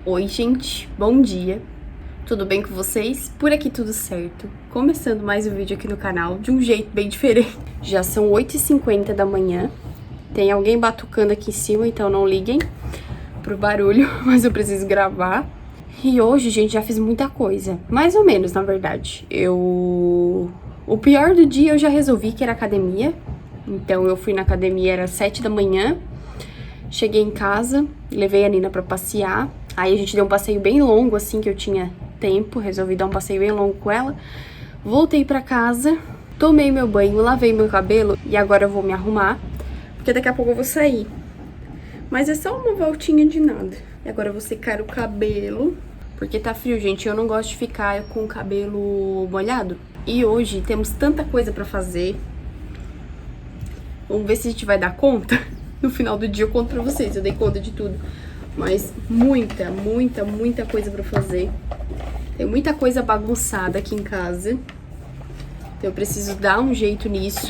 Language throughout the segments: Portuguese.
Oi, gente, bom dia. Tudo bem com vocês? Por aqui tudo certo. Começando mais um vídeo aqui no canal, de um jeito bem diferente. Já são 8h50 da manhã. Tem alguém batucando aqui em cima, então não liguem pro barulho, mas eu preciso gravar. E hoje, gente, já fiz muita coisa. Mais ou menos, na verdade. O pior do dia eu já resolvi, que era academia. Então eu fui na academia, era 7 da manhã. Cheguei em casa, levei a Nina pra passear. Aí a gente deu um passeio bem longo, assim, que eu tinha tempo. Resolvi dar um passeio bem longo com ela. Voltei pra casa, tomei meu banho, lavei meu cabelo. E agora eu vou me arrumar, porque daqui a pouco eu vou sair. Mas é só uma voltinha de nada. E agora eu vou secar o cabelo, porque tá frio, gente. Eu não gosto de ficar com o cabelo molhado. E hoje temos tanta coisa pra fazer. Vamos ver se a gente vai dar conta. No final do dia eu conto pra vocês, eu dei conta de tudo. Mas muita coisa pra fazer. Tem muita coisa bagunçada aqui em casa. Então eu preciso dar um jeito nisso.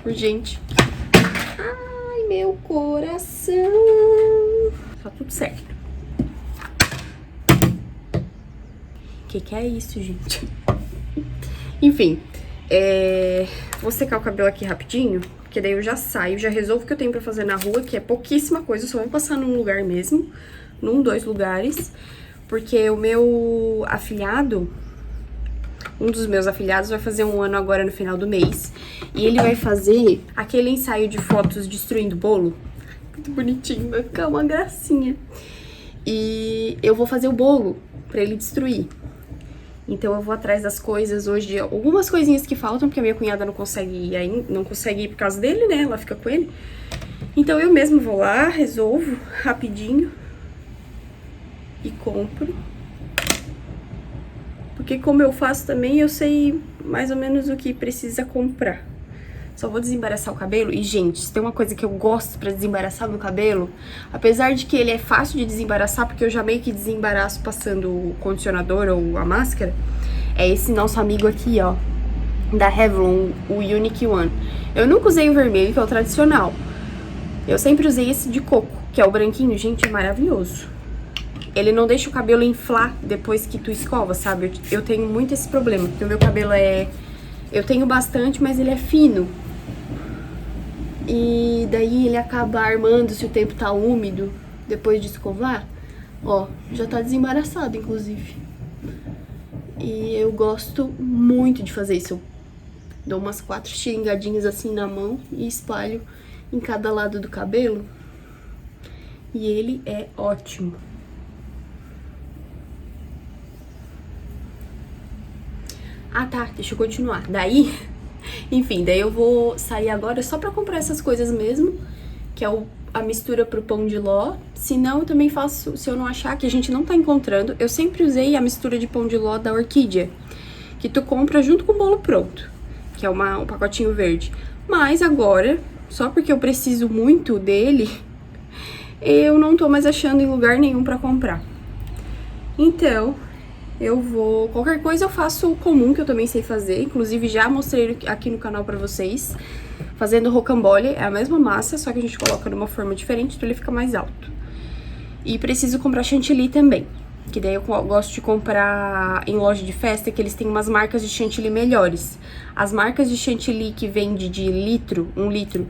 Urgente. Ai, meu coração. Tá tudo certo. Que é isso, gente? Enfim, vou secar o cabelo aqui rapidinho, porque daí eu já saio, já resolvo o que eu tenho pra fazer na rua, que é pouquíssima coisa, eu só vou passar num lugar mesmo, dois lugares, porque o meu afilhado, um dos meus afilhados vai fazer 1 ano agora no final do mês, e ele vai fazer aquele ensaio de fotos destruindo bolo, muito bonitinho, vai ficar uma gracinha, e eu vou fazer o bolo pra ele destruir. Então eu vou atrás das coisas hoje, algumas coisinhas que faltam, porque a minha cunhada não consegue ir por causa dele, né? Ela fica com ele. Então eu mesmo vou lá, resolvo rapidinho e compro. Porque como eu faço também, eu sei mais ou menos o que precisa comprar. Só vou desembaraçar o cabelo. E, gente, se tem uma coisa que eu gosto pra desembaraçar meu cabelo, apesar de que ele é fácil de desembaraçar, porque eu já meio que desembaraço passando o condicionador ou a máscara, é esse nosso amigo aqui, ó, da Revlon, o Unique One. Eu nunca usei o vermelho, que é o tradicional. Eu sempre usei esse de coco, que é o branquinho. Gente, é maravilhoso. Ele não deixa o cabelo inflar depois que tu escova, sabe? Eu tenho muito esse problema, porque o meu cabelo eu tenho bastante, mas ele é fino. E daí ele acaba armando se o tempo tá úmido depois de escovar. Ó, já tá desembaraçado, inclusive. E eu gosto muito de fazer isso. Eu dou umas 4 xingadinhas assim na mão e espalho em cada lado do cabelo. E ele é ótimo. Ah, tá, deixa eu continuar. Daí... Enfim, daí eu vou sair agora só pra comprar essas coisas mesmo, que é a mistura pro pão de ló. Se não, eu também faço, se eu não achar, que a gente não tá encontrando, eu sempre usei a mistura de pão de ló da Orquídea, que tu compra junto com o bolo pronto, que é um pacotinho verde. Mas agora, só porque eu preciso muito dele, eu não tô mais achando em lugar nenhum pra comprar. Então... qualquer coisa eu faço o comum, que eu também sei fazer. Inclusive, já mostrei aqui no canal pra vocês. Fazendo rocambole, é a mesma massa, só que a gente coloca numa forma diferente, então ele fica mais alto. E preciso comprar chantilly também, que daí eu gosto de comprar em loja de festa, que eles têm umas marcas de chantilly melhores. As marcas de chantilly que vende de litro, 1 litro,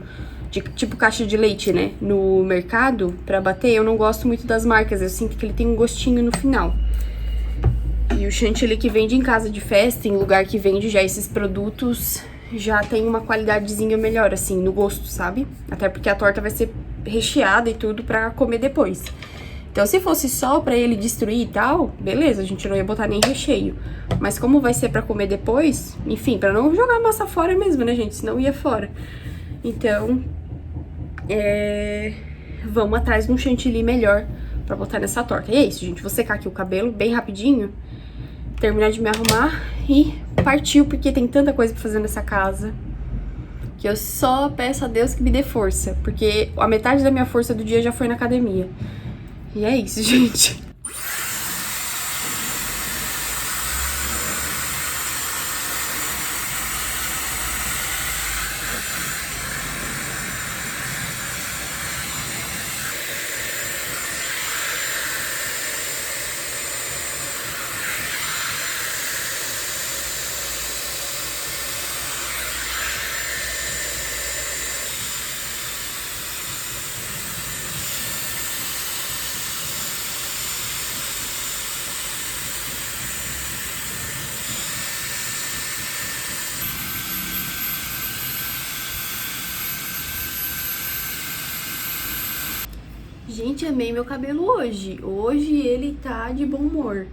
tipo caixa de leite, né, no mercado, pra bater, eu não gosto muito das marcas, eu sinto que ele tem um gostinho no final. E o chantilly que vende em casa de festa, em lugar que vende já esses produtos, já tem uma qualidadezinha melhor, assim, no gosto, sabe? Até porque a torta vai ser recheada e tudo pra comer depois. Então, se fosse só pra ele destruir e tal, beleza, a gente não ia botar nem recheio. Mas como vai ser pra comer depois, enfim, pra não jogar a massa fora mesmo, né, gente? Senão ia fora. Então, vamos atrás de um chantilly melhor pra botar nessa torta. E é isso, gente. Vou secar aqui o cabelo bem rapidinho, terminar de me arrumar e partiu, porque tem tanta coisa pra fazer nessa casa que eu só peço a Deus que me dê força, porque a metade da minha força do dia já foi na academia. E é isso, gente. Gente, amei meu cabelo hoje. Hoje ele tá de bom humor.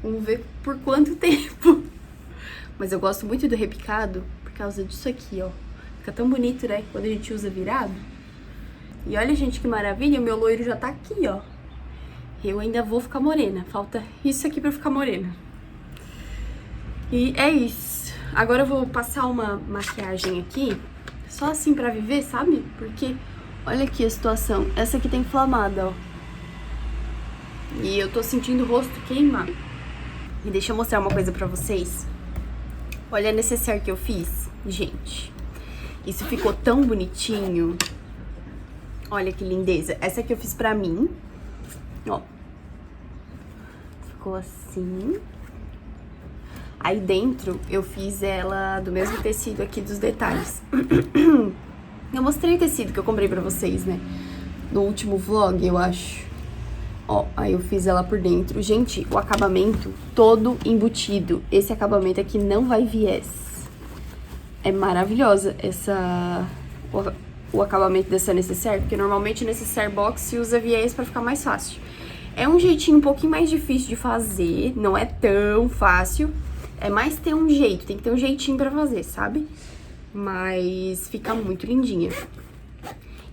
Vamos ver por quanto tempo. Mas eu gosto muito do repicado por causa disso aqui, ó. Fica tão bonito, né? Quando a gente usa virado. E olha, gente, que maravilha. O meu loiro já tá aqui, ó. Eu ainda vou ficar morena. Falta isso aqui pra eu ficar morena. E é isso. Agora eu vou passar uma maquiagem aqui. Só assim pra viver, sabe? Porque... olha aqui a situação. Essa aqui tá inflamada, ó. E eu tô sentindo o rosto queimar. E deixa eu mostrar uma coisa pra vocês. Olha a necessaire que eu fiz. Gente, isso ficou tão bonitinho. Olha que lindeza. Essa aqui eu fiz pra mim. Ó. Ficou assim. Aí dentro eu fiz ela do mesmo tecido aqui dos detalhes. Eu mostrei o tecido que eu comprei pra vocês, né? No último vlog, eu acho. Ó, aí eu fiz ela por dentro. Gente, o acabamento todo embutido. Esse acabamento aqui não vai viés. É maravilhosa o acabamento dessa necessaire, porque normalmente necessaire box se usa viés pra ficar mais fácil. É um jeitinho um pouquinho mais difícil de fazer, não é tão fácil. É mais ter um jeito, tem que ter um jeitinho pra fazer, sabe? Mas fica muito lindinha.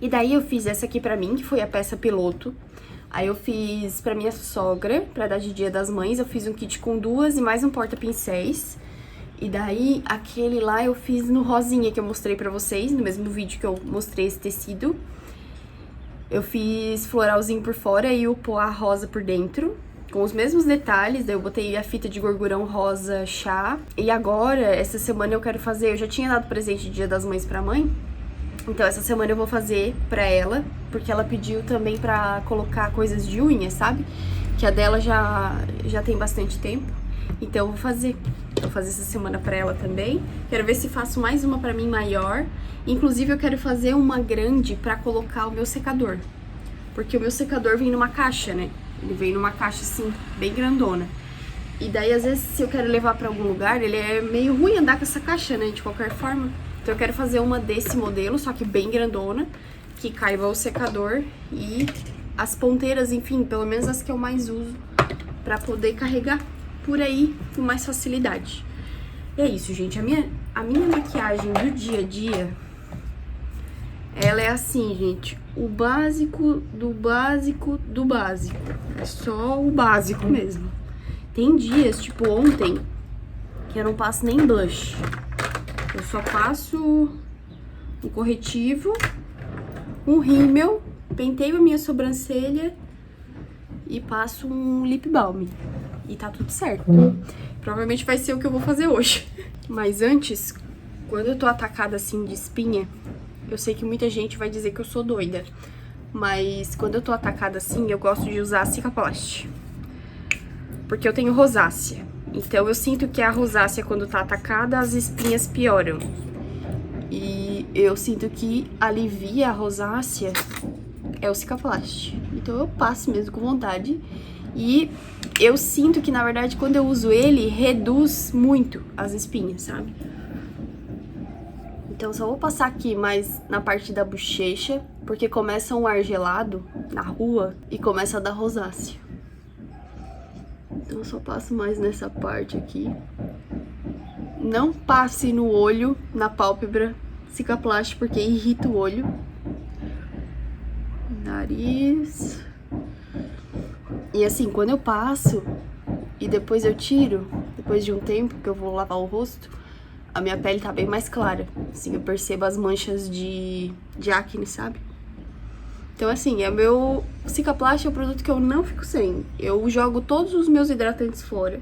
E daí eu fiz essa aqui pra mim, que foi a peça piloto. Aí eu fiz pra minha sogra, pra dar de Dia das Mães, eu fiz um kit com 2 e mais um porta-pincéis. E daí, aquele lá eu fiz no rosinha que eu mostrei pra vocês, no mesmo vídeo que eu mostrei esse tecido. Eu fiz floralzinho por fora e o poá rosa por dentro, com os mesmos detalhes. Daí eu botei a fita de gorgurão rosa chá. E agora, essa semana eu quero fazer... eu já tinha dado presente de Dia das Mães pra mãe. Então essa semana eu vou fazer pra ela, porque ela pediu também pra colocar coisas de unha, sabe? Que a dela já tem bastante tempo. Então eu vou fazer. Vou fazer essa semana pra ela também. Quero ver se faço mais uma pra mim maior. Inclusive eu quero fazer uma grande pra colocar o meu secador. Porque o meu secador vem numa caixa, né? Ele vem numa caixa assim, bem grandona. E daí às vezes se eu quero levar pra algum lugar, ele é meio ruim andar com essa caixa, né? De qualquer forma. Então eu quero fazer uma desse modelo, só que bem grandona, que caiba o secador e as ponteiras, enfim, pelo menos as que eu mais uso, pra poder carregar por aí com mais facilidade. E é isso, gente. A minha maquiagem do dia a dia, ela é assim, gente, o básico do básico do básico. É só o básico mesmo. Tem dias, tipo ontem, que eu não passo nem blush. Eu só passo um corretivo, um rímel, penteio a minha sobrancelha e passo um lip balm. E tá tudo certo. Provavelmente vai ser o que eu vou fazer hoje. Mas antes, quando eu tô atacada assim de espinha, eu sei que muita gente vai dizer que eu sou doida. Mas quando eu tô atacada assim, eu gosto de usar Cicaplast. Porque eu tenho rosácea. Então eu sinto que a rosácea, quando tá atacada, as espinhas pioram. E eu sinto que alivia a rosácea é o Cicaplast. Então eu passo mesmo com vontade. E eu sinto que, na verdade, quando eu uso ele, reduz muito as espinhas, sabe? Então eu só vou passar aqui mais na parte da bochecha, porque começa um ar gelado na rua e começa a dar rosácea. Então eu só passo mais nessa parte aqui. Não passe no olho, na pálpebra, Cicaplast, porque irrita o olho. Nariz. E assim, quando eu passo e depois eu tiro, depois de um tempo que eu vou lavar o rosto, a minha pele tá bem mais clara. Assim, eu percebo as manchas de acne, sabe? Então, assim, meu Cicaplast é o produto que eu não fico sem. Eu jogo todos os meus hidratantes fora,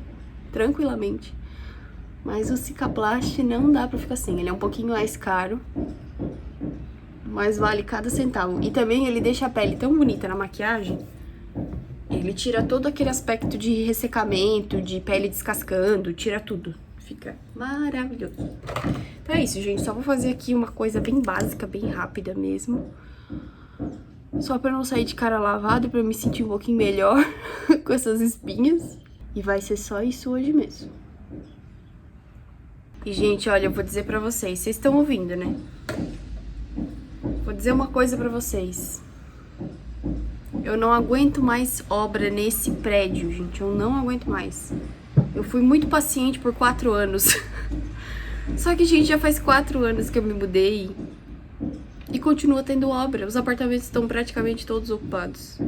tranquilamente. Mas o Cicaplast não dá pra ficar sem. Ele é um pouquinho mais caro, mas vale cada centavo. E também ele deixa a pele tão bonita na maquiagem. Ele tira todo aquele aspecto de ressecamento, de pele descascando, tira tudo. Fica maravilhoso. Então é isso, gente. Só vou fazer aqui uma coisa bem básica, bem rápida mesmo. Só pra não sair de cara lavada, pra eu me sentir um pouquinho melhor com essas espinhas. E vai ser só isso hoje mesmo. E, gente, olha, eu vou dizer pra vocês estão ouvindo, né? Vou dizer uma coisa pra vocês. Eu não aguento mais obra nesse prédio, gente. Eu não aguento mais. Eu fui muito paciente por 4 anos. Só que, gente, já faz 4 anos que eu me mudei e continua tendo obra. Os apartamentos estão praticamente todos ocupados.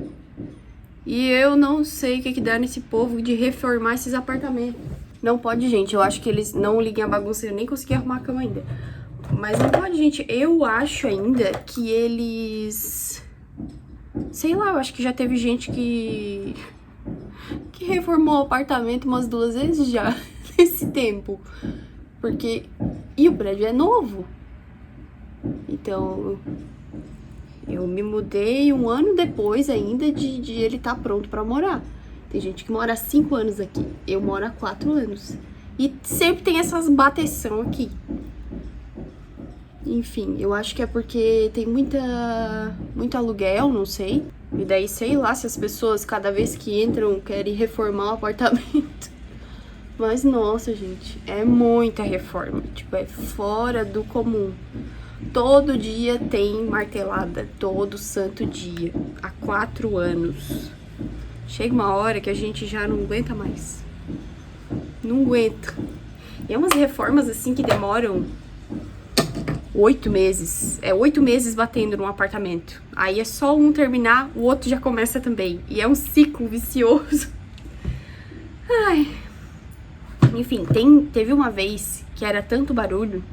E eu não sei o que dá nesse povo de reformar esses apartamentos. Não pode, gente. Eu acho que eles não liguem a bagunça. Eu nem consegui arrumar a cama ainda. Mas não pode, gente. Eu acho ainda que eles... Sei lá, eu acho que já teve gente que reformou o apartamento umas 2 vezes já nesse tempo. Porque... E o prédio é novo. Então... Eu me mudei 1 ano depois ainda de ele estar pronto pra morar. Tem gente que mora há 5 anos aqui. Eu moro há 4 anos. E sempre tem essas bateção aqui. Enfim, eu acho que é porque tem muito aluguel, não sei. E daí, sei lá, se as pessoas, cada vez que entram, querem reformar o apartamento. Mas, nossa, gente, é muita reforma. Tipo, é fora do comum. Todo dia tem martelada. Todo santo dia. Há 4 anos. Chega uma hora que a gente já não aguenta mais. Não aguenta. E é umas reformas, assim, que demoram... 8 meses. É 8 meses batendo num apartamento. Aí é só um terminar, o outro já começa também. E é um ciclo vicioso. Ai. Enfim, teve uma vez que era tanto barulho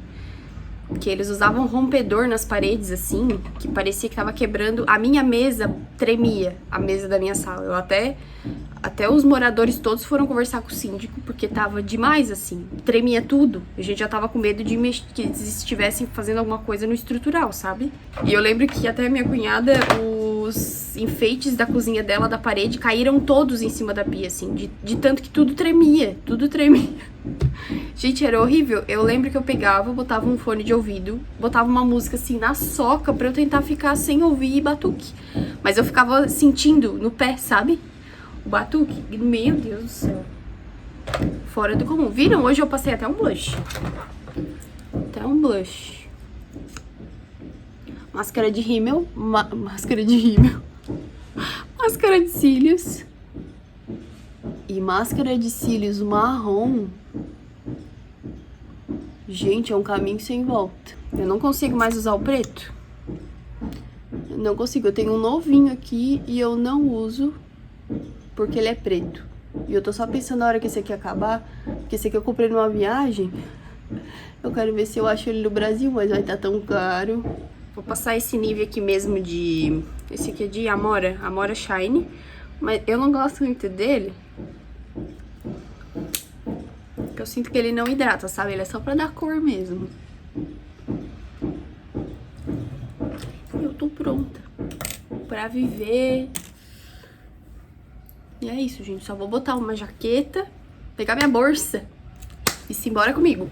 que eles usavam rompedor nas paredes, assim, que parecia que tava quebrando. A minha mesa tremia, a mesa da minha sala. Eu até os moradores todos foram conversar com o síndico, porque tava demais, assim. Tremia tudo. A gente já tava com medo de que eles estivessem fazendo alguma coisa no estrutural, sabe? E eu lembro que até minha cunhada, os enfeites da cozinha dela, da parede, caíram todos em cima da pia, assim. De tanto que tudo tremia. Tudo tremia. Gente, era horrível. Eu lembro que eu pegava, botava um fone de ouvido, botava uma música assim na soca pra eu tentar ficar sem ouvir batuque. Mas eu ficava sentindo no pé, sabe? O batuque. Meu Deus do céu. Fora do comum. Viram? Hoje eu passei até um blush. Até um blush. Máscara de rímel. Máscara de rímel. Máscara de cílios. E máscara de cílios marrom. Gente, é um caminho sem volta. Eu não consigo mais usar o preto. Eu não consigo. Eu tenho um novinho aqui e eu não uso porque ele é preto. E eu tô só pensando na hora que esse aqui acabar, porque esse aqui eu comprei numa viagem. Eu quero ver se eu acho ele no Brasil, mas vai estar tão caro. Vou passar esse nível aqui mesmo de... Esse aqui é de Amora, Amora Shine. Mas eu não gosto muito dele. Porque eu sinto que ele não hidrata, sabe? Ele é só pra dar cor mesmo. Eu tô pronta pra viver. E é isso, gente. Só vou botar uma jaqueta, pegar minha bolsa e se embora comigo.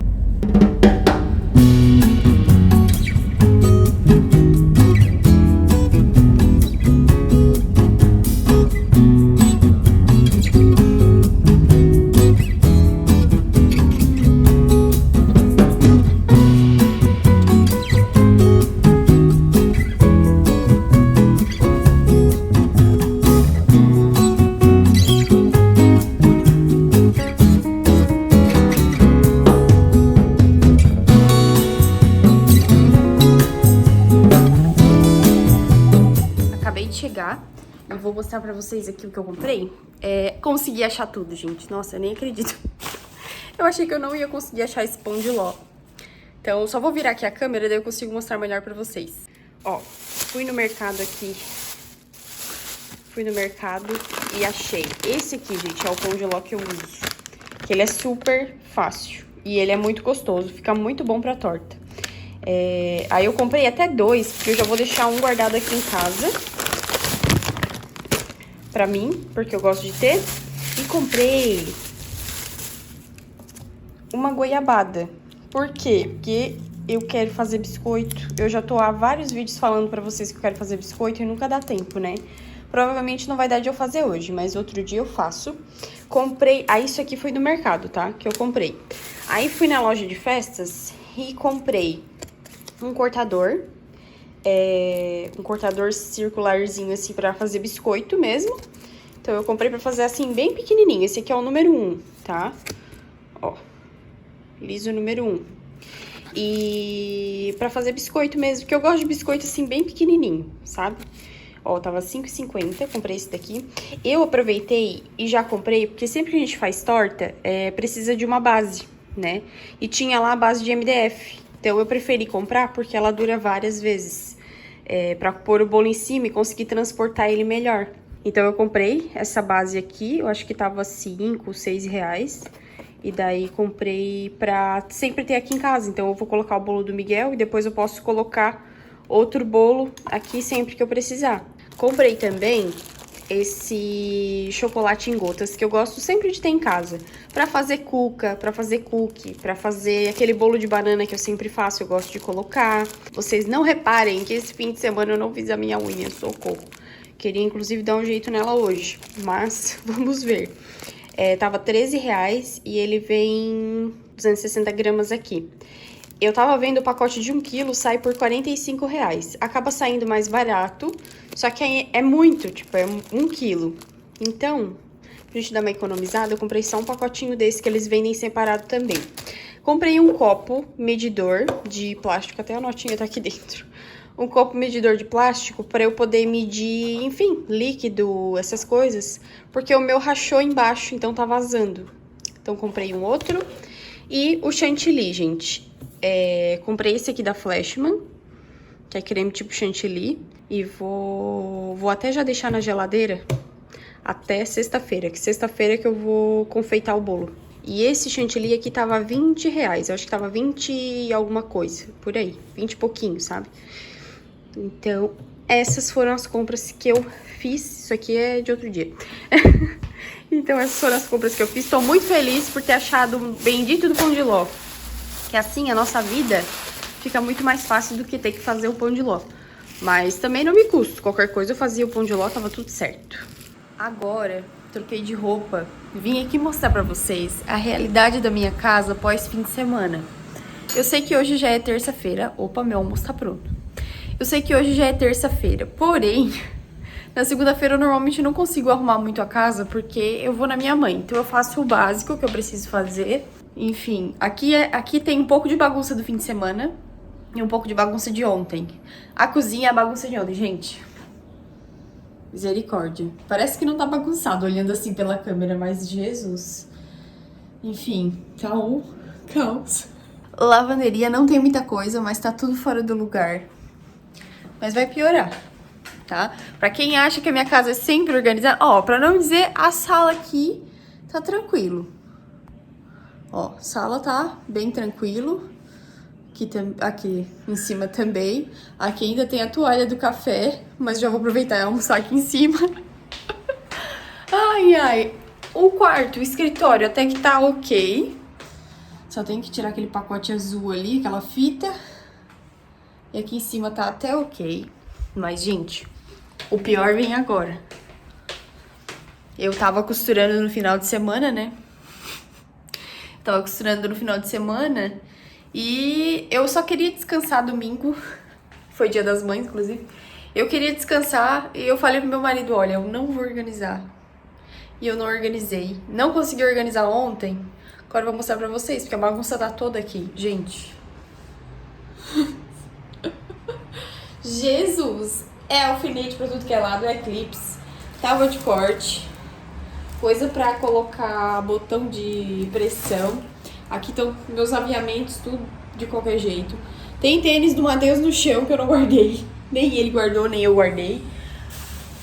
Chegar e vou mostrar pra vocês aqui o que eu comprei. Consegui achar tudo, gente. Nossa, eu nem acredito. Eu achei que eu não ia conseguir achar esse pão de ló. Então, eu só vou virar aqui a câmera, daí eu consigo mostrar melhor pra vocês. Ó, fui no mercado aqui. Fui no mercado e achei. Esse aqui, gente, é o pão de ló que eu uso. Que ele é super fácil. E ele é muito gostoso, fica muito bom pra torta. Aí eu comprei até 2, porque eu já vou deixar um guardado aqui em casa. Pra mim, porque eu gosto de ter. E comprei uma goiabada. Por quê? Porque eu quero fazer biscoito. Eu já tô há vários vídeos falando pra vocês que eu quero fazer biscoito e nunca dá tempo, né? Provavelmente não vai dar de eu fazer hoje, mas outro dia eu faço. Comprei... Ah, isso aqui foi do mercado, tá? Que eu comprei. Aí fui na loja de festas e comprei um cortador, um cortador circularzinho, assim, pra fazer biscoito mesmo. Então, eu comprei pra fazer, assim, bem pequenininho. Esse aqui é o número 1, tá? Ó, liso número 1. E pra fazer biscoito mesmo, porque eu gosto de biscoito, assim, bem pequenininho, sabe? Ó, tava R$5,50, comprei esse daqui. Eu aproveitei e já comprei, porque sempre que a gente faz torta, precisa de uma base, né? E tinha lá a base de MDF. Então, eu preferi comprar porque ela dura várias vezes. Pra pôr o bolo em cima e conseguir transportar ele melhor. Então, eu comprei essa base aqui, eu acho que tava R$5, R$6. E daí, comprei pra sempre ter aqui em casa. Então, eu vou colocar o bolo do Miguel e depois eu posso colocar outro bolo aqui sempre que eu precisar. Comprei também esse chocolate em gotas, que eu gosto sempre de ter em casa. Pra fazer cuca, pra fazer cookie, pra fazer aquele bolo de banana que eu sempre faço, eu gosto de colocar. Vocês não reparem que esse fim de semana eu não fiz a minha unha, socorro. Queria, inclusive, dar um jeito nela hoje, mas vamos ver. Tava R$13 e ele vem 260 gramas aqui. Eu tava vendo o pacote de 1 quilo, sai por R$45. Acaba saindo mais barato, só que é muito, tipo, é 1 quilo. Então, pra gente dar uma economizada, eu comprei só um pacotinho desse que eles vendem separado também. Comprei um copo medidor de plástico, até a notinha tá aqui dentro. Um copo medidor de plástico para eu poder medir, enfim, líquido, essas coisas. Porque o meu rachou embaixo, então tá vazando. Então, comprei um outro. E o chantilly, gente. Comprei esse aqui da Flashman, que é creme tipo chantilly. E vou até já deixar na geladeira até sexta-feira, que sexta-feira que eu vou confeitar o bolo. E esse chantilly aqui tava R$20, eu acho que tava 20 e alguma coisa, por aí, 20 e pouquinho, sabe? Então, essas foram as compras que eu fiz. Isso aqui é de outro dia. Então, essas foram as compras que eu fiz. Tô muito feliz por ter achado o bendito do pão de ló. Que assim, a nossa vida fica muito mais fácil do que ter que fazer o pão de ló. Mas também não me custa. Qualquer coisa eu fazia o pão de ló, tava tudo certo. Agora, troquei de roupa. Vim aqui mostrar pra vocês a realidade da minha casa após fim de semana. Eu sei que hoje já é terça-feira. Opa, meu almoço tá pronto. Eu sei que hoje já é terça-feira, porém, na segunda-feira eu normalmente não consigo arrumar muito a casa porque eu vou na minha mãe. Então eu faço o básico que eu preciso fazer. Enfim, aqui tem um pouco de bagunça do fim de semana e um pouco de bagunça de ontem. A cozinha é a bagunça de ontem, gente. Misericórdia. Parece que não tá bagunçado olhando assim pela câmera, mas Jesus. Enfim, tá um caos. Lavanderia não tem muita coisa, mas tá tudo fora do lugar. Mas vai piorar, tá? Pra quem acha que a minha casa é sempre organizada, ó, pra não dizer, a sala aqui tá tranquilo. Ó, sala tá bem tranquilo. Aqui em cima também. Aqui ainda tem a toalha do café, mas já vou aproveitar e almoçar aqui em cima. Ai, ai. O quarto, o escritório até que tá ok. Só tem que tirar aquele pacote azul ali, aquela fita. E aqui em cima tá até ok. Mas, gente, o pior vem agora. Eu tava costurando no final de semana, né? Tava costurando no final de semana. E eu só queria descansar domingo. Foi dia das mães, inclusive. Eu queria descansar e eu falei pro meu marido, olha, eu não vou organizar. E eu não organizei. Não consegui organizar ontem. Agora eu vou mostrar pra vocês, porque a bagunça tá toda aqui. Gente... Jesus! É alfinete pra tudo que é lado, é clips, tábua de corte, coisa pra colocar botão de pressão. Aqui estão meus aviamentos, tudo de qualquer jeito. Tem tênis do Matheus no chão que eu não guardei. Nem ele guardou, nem eu guardei.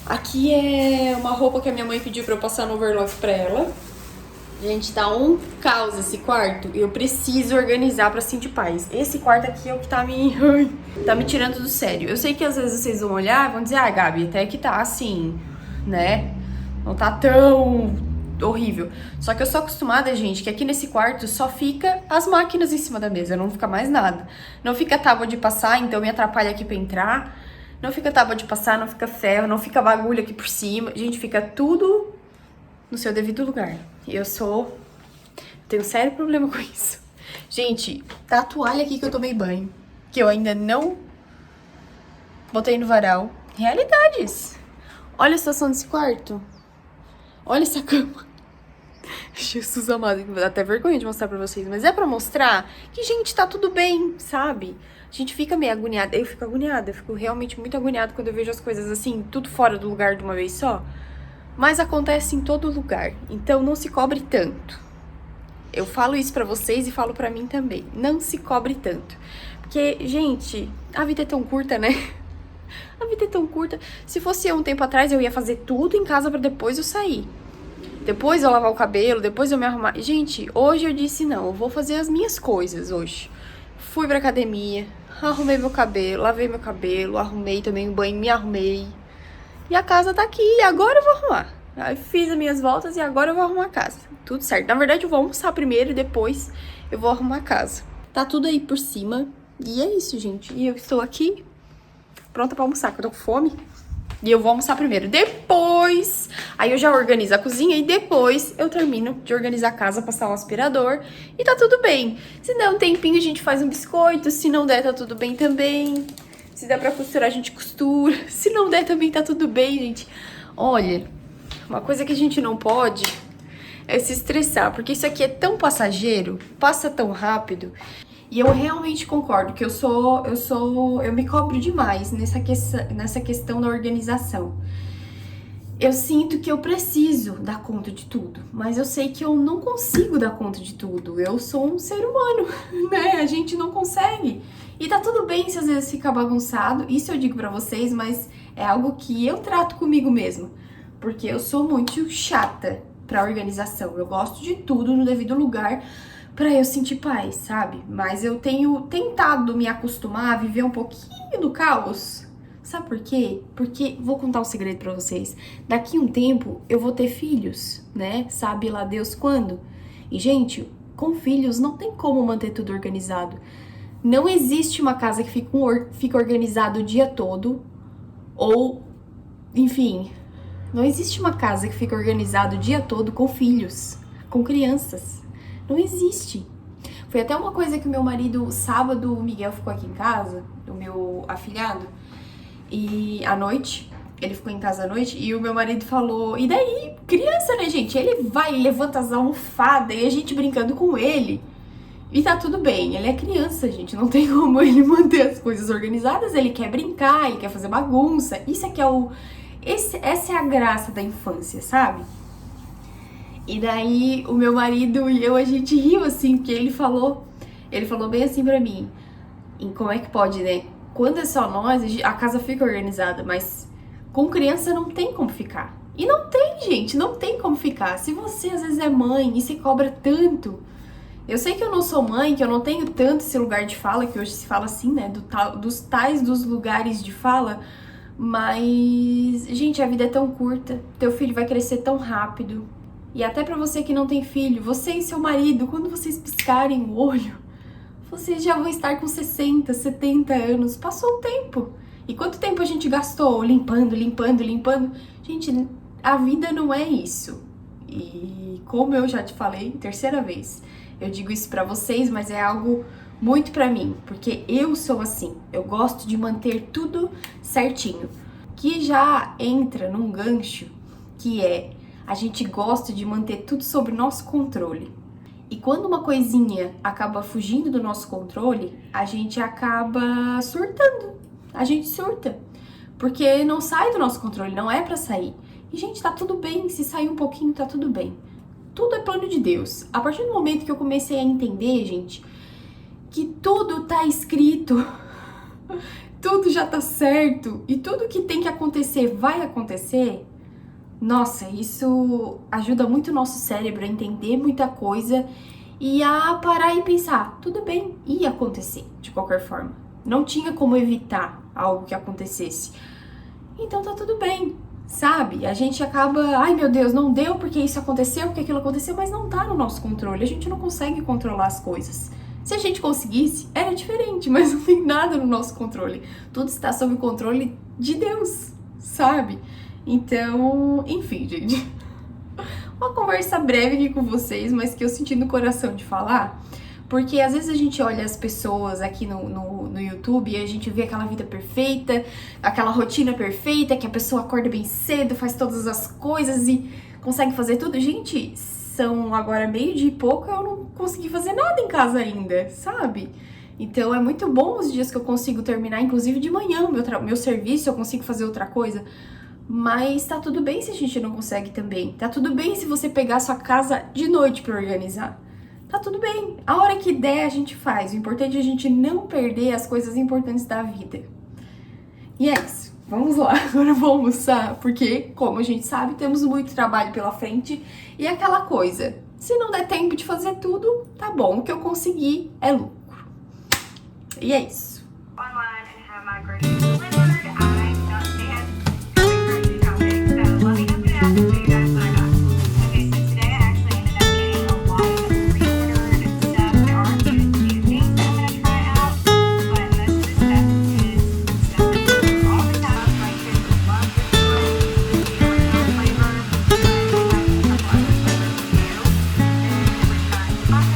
Aqui é uma roupa que a minha mãe pediu pra eu passar no overlock pra ela. Gente, tá um caos esse quarto. Eu preciso organizar pra sentir paz. Esse quarto aqui é o que tá me tirando do sério. Eu sei que às vezes vocês vão olhar e vão dizer, ah, Gabi, até que tá assim, né? Não tá tão horrível. Só que eu sou acostumada, gente, que aqui nesse quarto só fica as máquinas em cima da mesa. Não fica mais nada. Não fica tábua de passar, então me atrapalha aqui pra entrar. Não fica tábua de passar, não fica ferro, não fica bagulho aqui por cima. Gente, fica tudo no seu devido lugar. Eu tenho um sério problema com isso. Gente, tá a toalha aqui que eu tomei banho, que eu ainda não Botei no varal. Realidades. Olha a situação desse quarto. Olha essa cama. Jesus amado, dá até vergonha de mostrar pra vocês. Mas é pra mostrar que, gente, tá tudo bem, sabe? A gente fica meio agoniada. Eu fico agoniada. Eu fico realmente muito agoniada quando eu vejo as coisas assim, tudo fora do lugar de uma vez só. Mas acontece em todo lugar. Então não se cobre tanto. Eu falo isso pra vocês e falo pra mim também. Não se cobre tanto. Porque, gente, a vida é tão curta, né? A vida é tão curta. Se fosse eu um tempo atrás, eu ia fazer tudo em casa pra depois eu sair. Depois eu lavar o cabelo, depois eu me arrumar. Gente, hoje eu disse não, eu vou fazer as minhas coisas hoje. Fui pra academia, arrumei meu cabelo, lavei meu cabelo, arrumei também o banho, me arrumei. E a casa tá aqui, e agora eu vou arrumar. Aí fiz as minhas voltas e agora eu vou arrumar a casa. Tudo certo. Na verdade, eu vou almoçar primeiro e depois eu vou arrumar a casa. Tá tudo aí por cima. E é isso, gente. E eu estou aqui pronta pra almoçar, que eu tô com fome. E eu vou almoçar primeiro. Depois, aí eu já organizo a cozinha e depois eu termino de organizar a casa, passar o aspirador e tá tudo bem. Se der um tempinho, a gente faz um biscoito. Se não der, tá tudo bem também. Se der pra costurar, a gente costura. Se não der, também tá tudo bem, gente. Olha, uma coisa que a gente não pode é se estressar, porque isso aqui é tão passageiro, passa tão rápido. E eu realmente concordo que eu me cobro demais nessa questão da organização. Eu sinto que eu preciso dar conta de tudo, mas eu sei que eu não consigo dar conta de tudo. Eu sou um ser humano, né? A gente não consegue. E tá tudo bem se às vezes ficar bagunçado, isso eu digo pra vocês, mas é algo que eu trato comigo mesma. Porque eu sou muito chata pra organização. Eu gosto de tudo no devido lugar pra eu sentir paz, sabe? Mas eu tenho tentado me acostumar a viver um pouquinho do caos. Sabe por quê? Porque, vou contar um segredo pra vocês. Daqui a um tempo eu vou ter filhos, né? Sabe lá Deus quando? E, gente, com filhos não tem como manter tudo organizado. Não existe uma casa que fica organizada o dia todo. Ou, enfim, não existe uma casa que fica organizada o dia todo com filhos, com crianças. Não existe. Foi até uma coisa que o meu marido, sábado, o Miguel ficou aqui em casa, o meu afilhado, e à noite, ele ficou em casa à noite, e o meu marido falou, e daí, criança, né, gente? Ele vai, levanta as almofadas, e a gente brincando com ele, e tá tudo bem, ele é criança, gente, não tem como ele manter as coisas organizadas, ele quer brincar, ele quer fazer bagunça, isso é que é essa é a graça da infância, sabe? E daí, o meu marido e eu, a gente riu, assim, porque ele falou bem assim pra mim, em como é que pode, né? Quando é só nós, a casa fica organizada, mas com criança não tem como ficar. E não tem, gente, não tem como ficar. Se você, às vezes, é mãe e se cobra tanto... Eu sei que eu não sou mãe, que eu não tenho tanto esse lugar de fala, que hoje se fala assim, né? Dos lugares de fala, mas, gente, a vida é tão curta, teu filho vai crescer tão rápido. E até pra você que não tem filho, você e seu marido, quando vocês piscarem o olho, vocês já vão estar com 60, 70 anos. Passou o tempo. E quanto tempo a gente gastou limpando? Gente, a vida não é isso. E como eu já te falei, terceira vez, eu digo isso pra vocês, mas é algo muito pra mim, porque eu sou assim. Eu gosto de manter tudo certinho. Que já entra num gancho que é... A gente gosta de manter tudo sob nosso controle. E quando uma coisinha acaba fugindo do nosso controle, a gente acaba surtando. A gente surta. Porque não sai do nosso controle, não é pra sair. E, gente, tá tudo bem. Se sair um pouquinho, tá tudo bem. Tudo é plano de Deus. A partir do momento que eu comecei a entender, gente, que tudo tá escrito, tudo já tá certo, e tudo que tem que acontecer vai acontecer... Nossa, isso ajuda muito o nosso cérebro a entender muita coisa e a parar e pensar, tudo bem, ia acontecer de qualquer forma. Não tinha como evitar algo que acontecesse. Então tá tudo bem, sabe? A gente acaba, ai meu Deus, não deu porque isso aconteceu, porque aquilo aconteceu, mas não tá no nosso controle, a gente não consegue controlar as coisas. Se a gente conseguisse, era diferente, mas não tem nada no nosso controle. Tudo está sob o controle de Deus, sabe? Então, enfim, gente, uma conversa breve aqui com vocês, mas que eu senti no coração de falar, Porque às vezes a gente olha as pessoas aqui no YouTube e a gente vê aquela vida perfeita, aquela rotina perfeita, que a pessoa acorda bem cedo, faz todas as coisas e consegue fazer tudo. Gente, são agora meio-dia e pouco, eu não consegui fazer nada em casa ainda, sabe? Então é muito bom os dias que eu consigo terminar, inclusive de manhã, o meu serviço, eu consigo fazer outra coisa. Mas tá tudo bem se a gente não consegue também. Tá tudo bem se você pegar a sua casa de noite pra organizar. Tá tudo bem. A hora que der, a gente faz. O importante é a gente não perder as coisas importantes da vida. E é isso. Vamos lá. Agora eu vou almoçar, porque, como a gente sabe, temos muito trabalho pela frente. E é aquela coisa, se não der tempo de fazer tudo, tá bom. O que eu conseguir é lucro. E é isso. Online and have my groceries delivered. I got they had grocery shopping, so let me open it up and show you guys what I got. Okay, so today I actually ended up getting a lot of pre-ordered stuff. There are a few things that I'm gonna try out, but most of the stuff is stuff that we use all the time. My kids love this one, the original flavor, but we have a couple other flavors too. And we're trying taco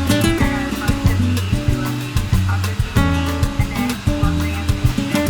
cheese. Most of these we love taco cheese, and then more ranch and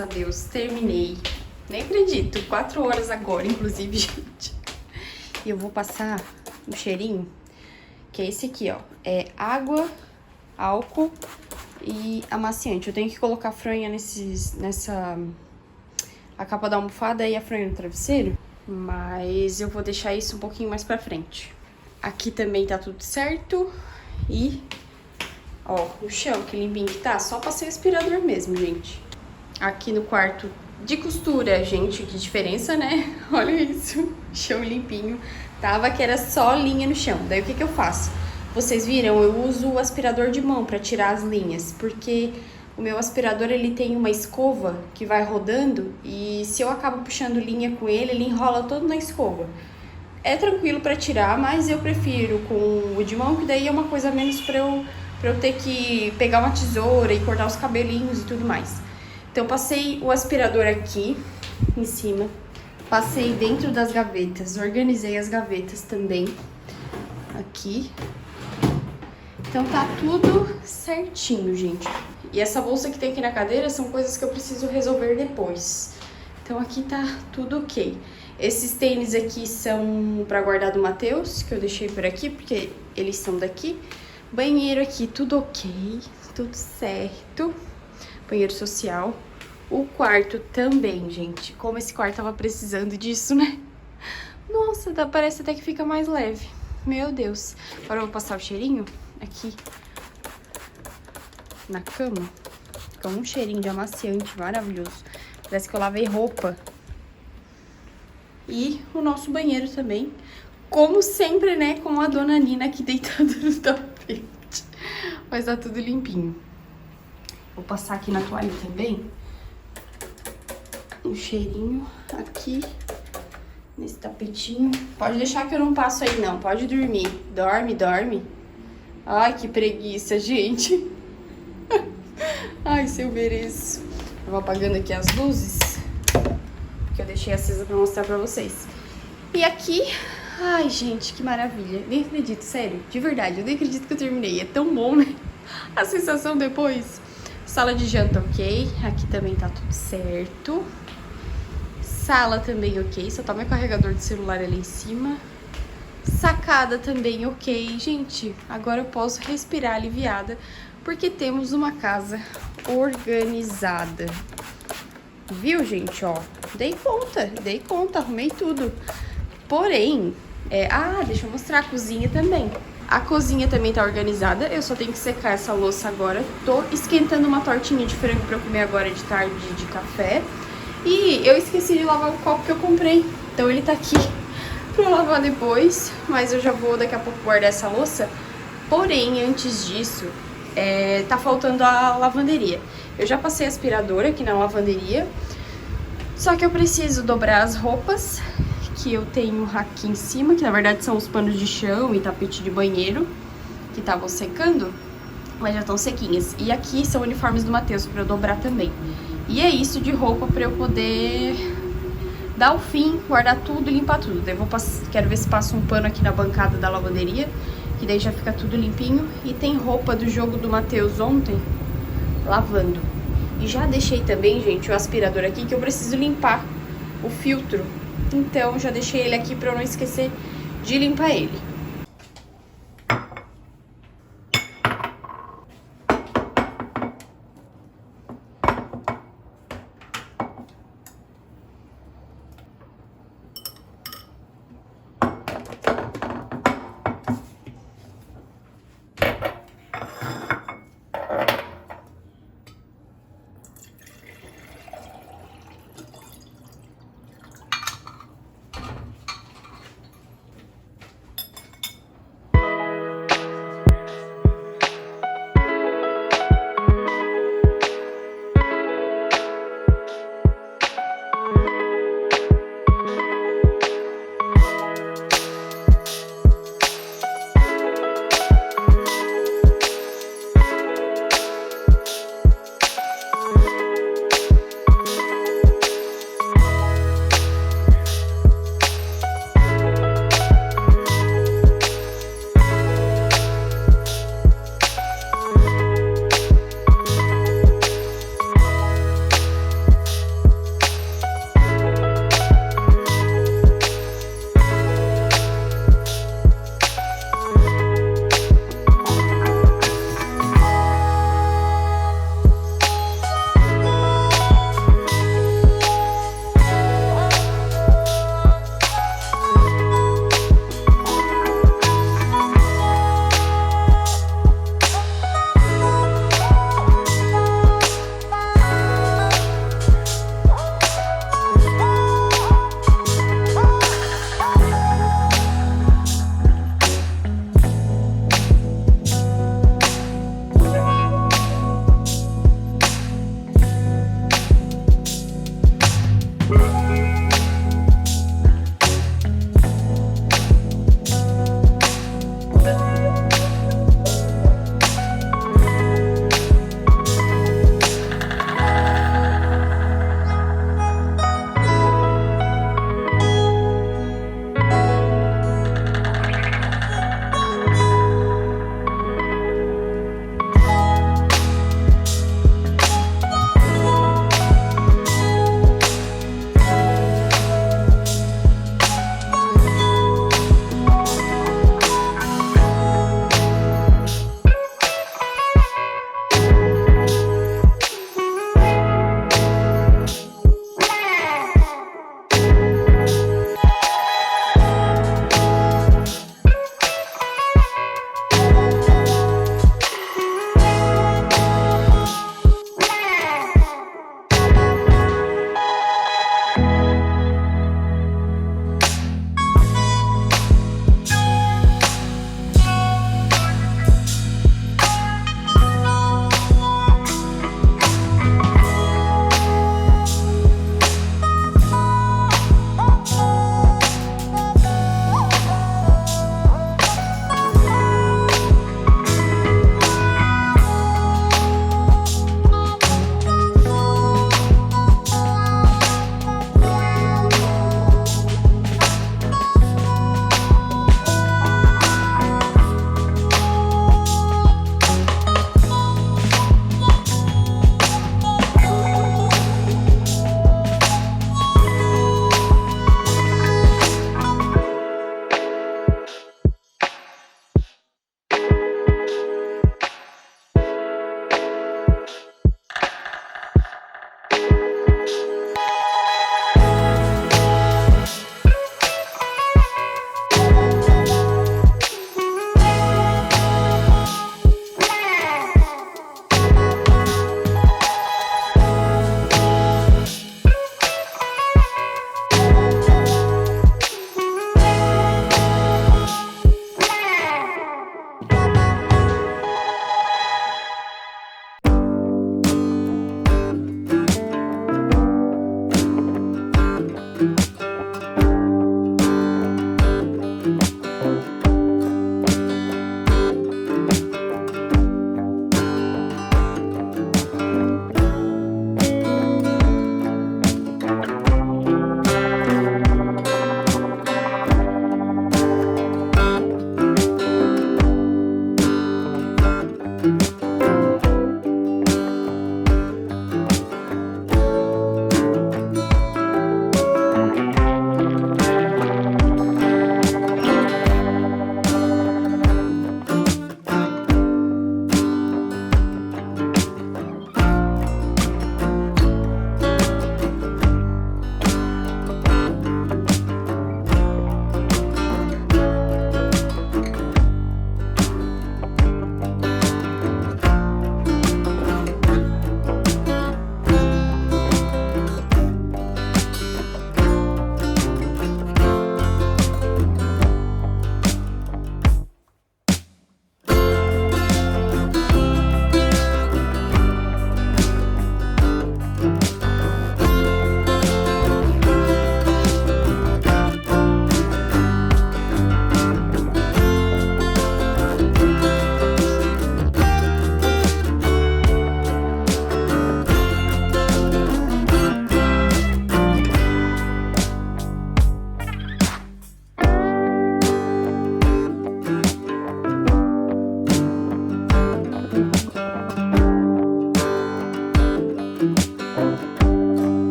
a Deus, terminei. Nem acredito, 4 horas agora, inclusive, gente. E eu vou passar um cheirinho, que é esse aqui, ó. É água, álcool e amaciante. Eu tenho que colocar a fronha a capa da almofada e a fronha no travesseiro, mas eu vou deixar isso um pouquinho mais pra frente. Aqui também tá tudo certo e, ó, o chão, que limpinho que tá, só passei o aspirador mesmo, gente. Aqui no quarto de costura, gente, que diferença, né? Olha isso, chão limpinho. Tava que era só linha no chão. Daí o que que eu faço? Vocês viram? Eu uso o aspirador de mão pra tirar as linhas, porque o meu aspirador, ele tem uma escova que vai rodando e se eu acabo puxando linha com ele, ele enrola todo na escova. É tranquilo pra tirar, mas eu prefiro com o de mão, que daí é uma coisa a menos pra eu ter que pegar uma tesoura e cortar os cabelinhos e tudo mais. Então, passei o aspirador aqui em cima, passei dentro das gavetas, organizei as gavetas também aqui. Então, tá tudo certinho, gente. E essa bolsa que tem aqui na cadeira são coisas que eu preciso resolver depois. Então, aqui tá tudo ok. Esses tênis aqui são pra guardar do Matheus, que eu deixei por aqui, porque eles são daqui. Banheiro aqui, tudo ok, tudo certo. Banheiro social. O quarto também, gente. Como esse quarto tava precisando disso, né? Nossa, parece até que fica mais leve. Meu Deus. Agora eu vou passar o cheirinho aqui na cama. Com um cheirinho de amaciante maravilhoso. Parece que eu lavei roupa. E o nosso banheiro também. Como sempre, né? Com a dona Nina aqui deitada no tapete. Mas tá tudo limpinho. Vou passar aqui na toalha também um cheirinho aqui nesse tapetinho. Pode deixar que eu não passo aí, não. Pode dormir. Dorme, dorme. Ai, que preguiça, gente. Ai, se eu mereço. Eu vou apagando aqui as luzes, porque eu deixei acesa pra mostrar pra vocês. E aqui... Ai, gente, que maravilha. Nem acredito, sério. De verdade, eu nem acredito que eu terminei. É tão bom, né? A sensação depois. Sala de janta, ok. Aqui também tá tudo certo. Sala também, ok. Só tá meu carregador de celular ali em cima. Sacada também, ok. Gente, agora eu posso respirar aliviada, porque temos uma casa organizada. Viu, gente, ó? Dei conta, arrumei tudo. Porém, deixa eu mostrar a cozinha também. A cozinha também tá organizada, eu só tenho que secar essa louça agora. Tô esquentando uma tortinha de frango pra eu comer agora de tarde de café. E eu esqueci de lavar o copo que eu comprei, então ele tá aqui pra eu lavar depois. Mas eu já vou daqui a pouco guardar essa louça. Porém, antes disso, tá faltando a lavanderia. Eu já passei aspirador aqui na lavanderia, só que eu preciso dobrar as roupas, que eu tenho aqui em cima, que na verdade são os panos de chão e tapete de banheiro, que estavam secando, mas já estão sequinhas. E aqui são uniformes do Matheus pra eu dobrar também. E é isso de roupa pra eu poder dar o fim, guardar tudo e limpar tudo. Daí quero ver se passo um pano aqui na bancada da lavanderia, que daí já fica tudo limpinho. E tem roupa do jogo do Matheus ontem, lavando. E já deixei também, gente, o aspirador aqui, que eu preciso limpar o filtro. Então, já deixei ele aqui pra eu não esquecer de limpar ele.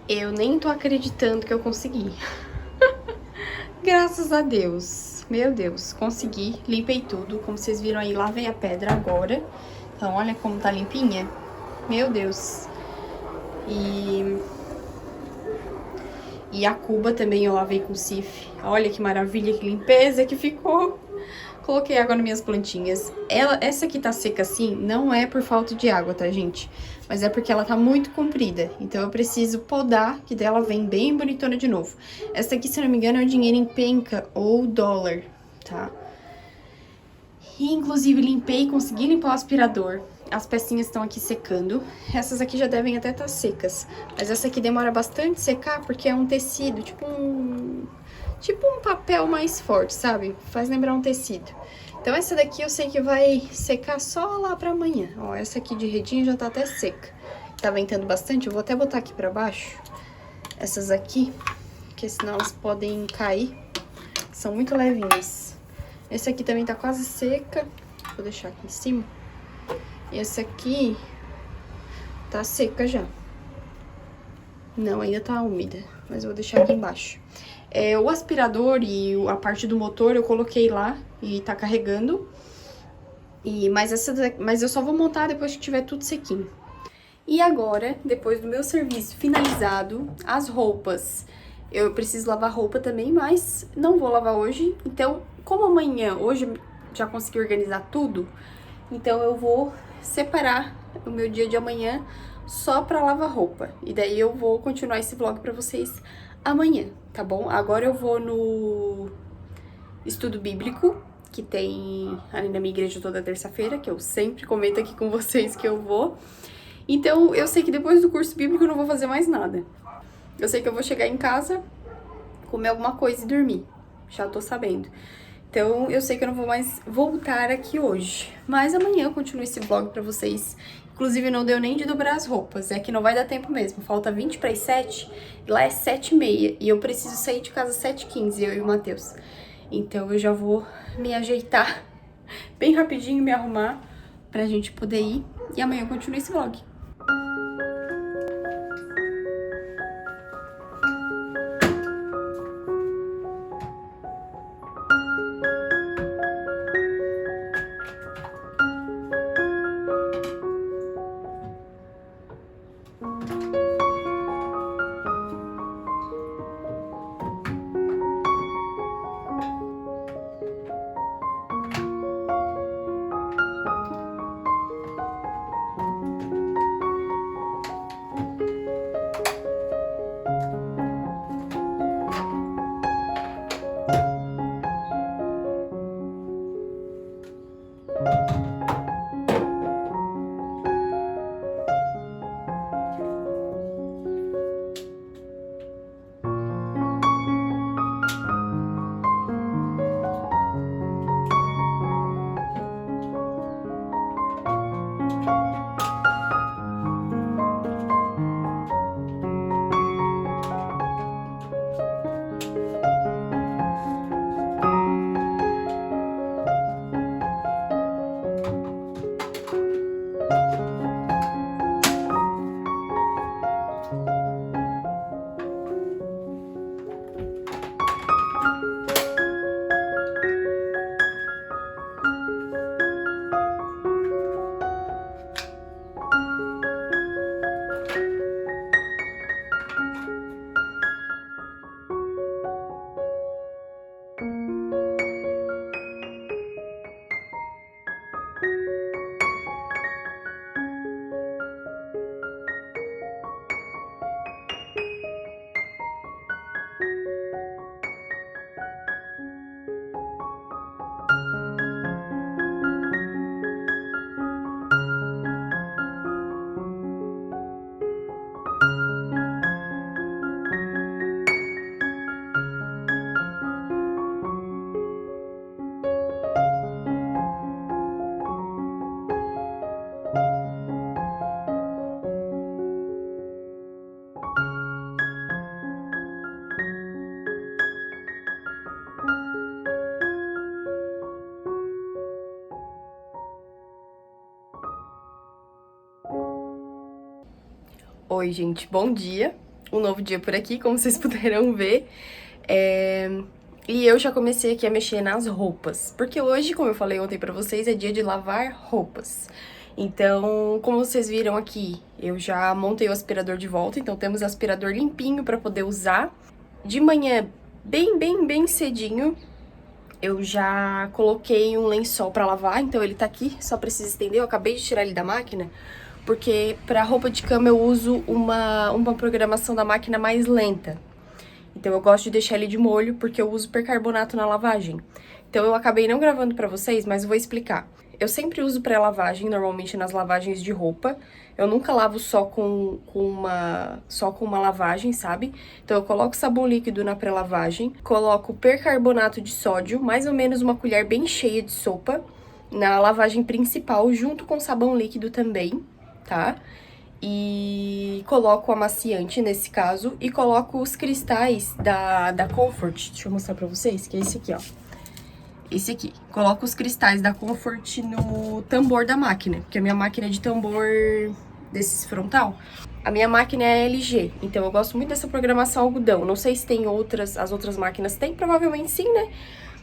Eu nem tô acreditando que eu consegui. Graças a Deus. Meu Deus, consegui. Limpei tudo. Como vocês viram aí, lavei a pedra agora. Então, olha como tá limpinha. Meu Deus. E a cuba também eu lavei com Cif. Olha que maravilha, que limpeza que ficou. Coloquei água nas minhas plantinhas. Essa aqui tá seca assim, não é por falta de água, tá, gente? Mas é porque ela tá muito comprida. Então eu preciso podar, que dela vem bem bonitona de novo. Essa aqui, se não me engano, é o dinheiro em penca ou dólar, tá? E, inclusive, limpei, consegui limpar o aspirador. As pecinhas estão aqui secando. Essas aqui já devem até estar secas. Mas essa aqui demora bastante secar porque é um tecido, tipo um papel mais forte, sabe? Faz lembrar um tecido. Então essa daqui eu sei que vai secar só lá pra amanhã. Ó, essa aqui de redinha já tá até seca. Tá ventando bastante, eu vou até botar aqui pra baixo. Essas aqui, porque senão elas podem cair. São muito levinhas. Essa aqui também tá quase seca. Vou deixar aqui em cima. E essa aqui tá seca já. Não, ainda tá úmida, mas eu vou deixar aqui embaixo. O aspirador e a parte do motor eu coloquei lá e tá carregando. Mas eu só vou montar depois que tiver tudo sequinho. E agora, depois do meu serviço finalizado, as roupas. Eu preciso lavar roupa também, mas não vou lavar hoje. Então, como hoje já consegui organizar tudo, então eu vou separar o meu dia de amanhã só pra lavar roupa. E daí eu vou continuar esse vlog pra vocês amanhã, tá bom? Agora eu vou no estudo bíblico, que tem ali na minha igreja toda terça-feira, que eu sempre comento aqui com vocês que eu vou. Então, eu sei que depois do curso bíblico eu não vou fazer mais nada. Eu sei que eu vou chegar em casa, comer alguma coisa e dormir. Já tô sabendo. Então, eu sei que eu não vou mais voltar aqui hoje. Mas amanhã eu continuo esse vlog pra vocês. Inclusive, não deu nem de dobrar as roupas. É que não vai dar tempo mesmo. Falta 20 para as 7. Lá é 7h30. E eu preciso sair de casa às 7h15, eu e o Matheus. Então, eu já vou me ajeitar bem rapidinho, me arrumar pra gente poder ir. E amanhã eu continuo esse vlog. Oi, gente, bom dia. um novo dia por aqui, como vocês puderam ver. E eu já comecei aqui a mexer nas roupas, porque hoje, como eu falei ontem pra vocês, é dia de lavar roupas. Então, como vocês viram aqui, eu já montei o aspirador de volta, então temos aspirador limpinho pra poder usar. De manhã, bem cedinho, eu já coloquei um lençol pra lavar, então ele tá aqui, só precisa estender. Eu acabei de tirar ele da máquina, porque pra roupa de cama eu uso uma programação da máquina mais lenta. Então eu gosto de deixar ele de molho, porque eu uso percarbonato na lavagem. Então eu acabei não gravando pra vocês, mas vou explicar. Eu sempre uso pré-lavagem, normalmente nas lavagens de roupa. Eu nunca lavo só com uma lavagem, sabe? Então eu coloco sabão líquido na pré-lavagem, coloco percarbonato de sódio, mais ou menos uma colher bem cheia de sopa, na lavagem principal, junto com sabão líquido também, tá? E coloco o amaciante nesse caso, e coloco os cristais da Comfort. Deixa eu mostrar pra vocês, que é esse aqui, ó. Esse aqui. Coloco os cristais da Comfort no tambor da máquina, porque a minha máquina é de tambor desses frontal. A minha máquina é LG, então eu gosto muito dessa programação algodão. Não sei se tem as outras máquinas tem, provavelmente sim, né?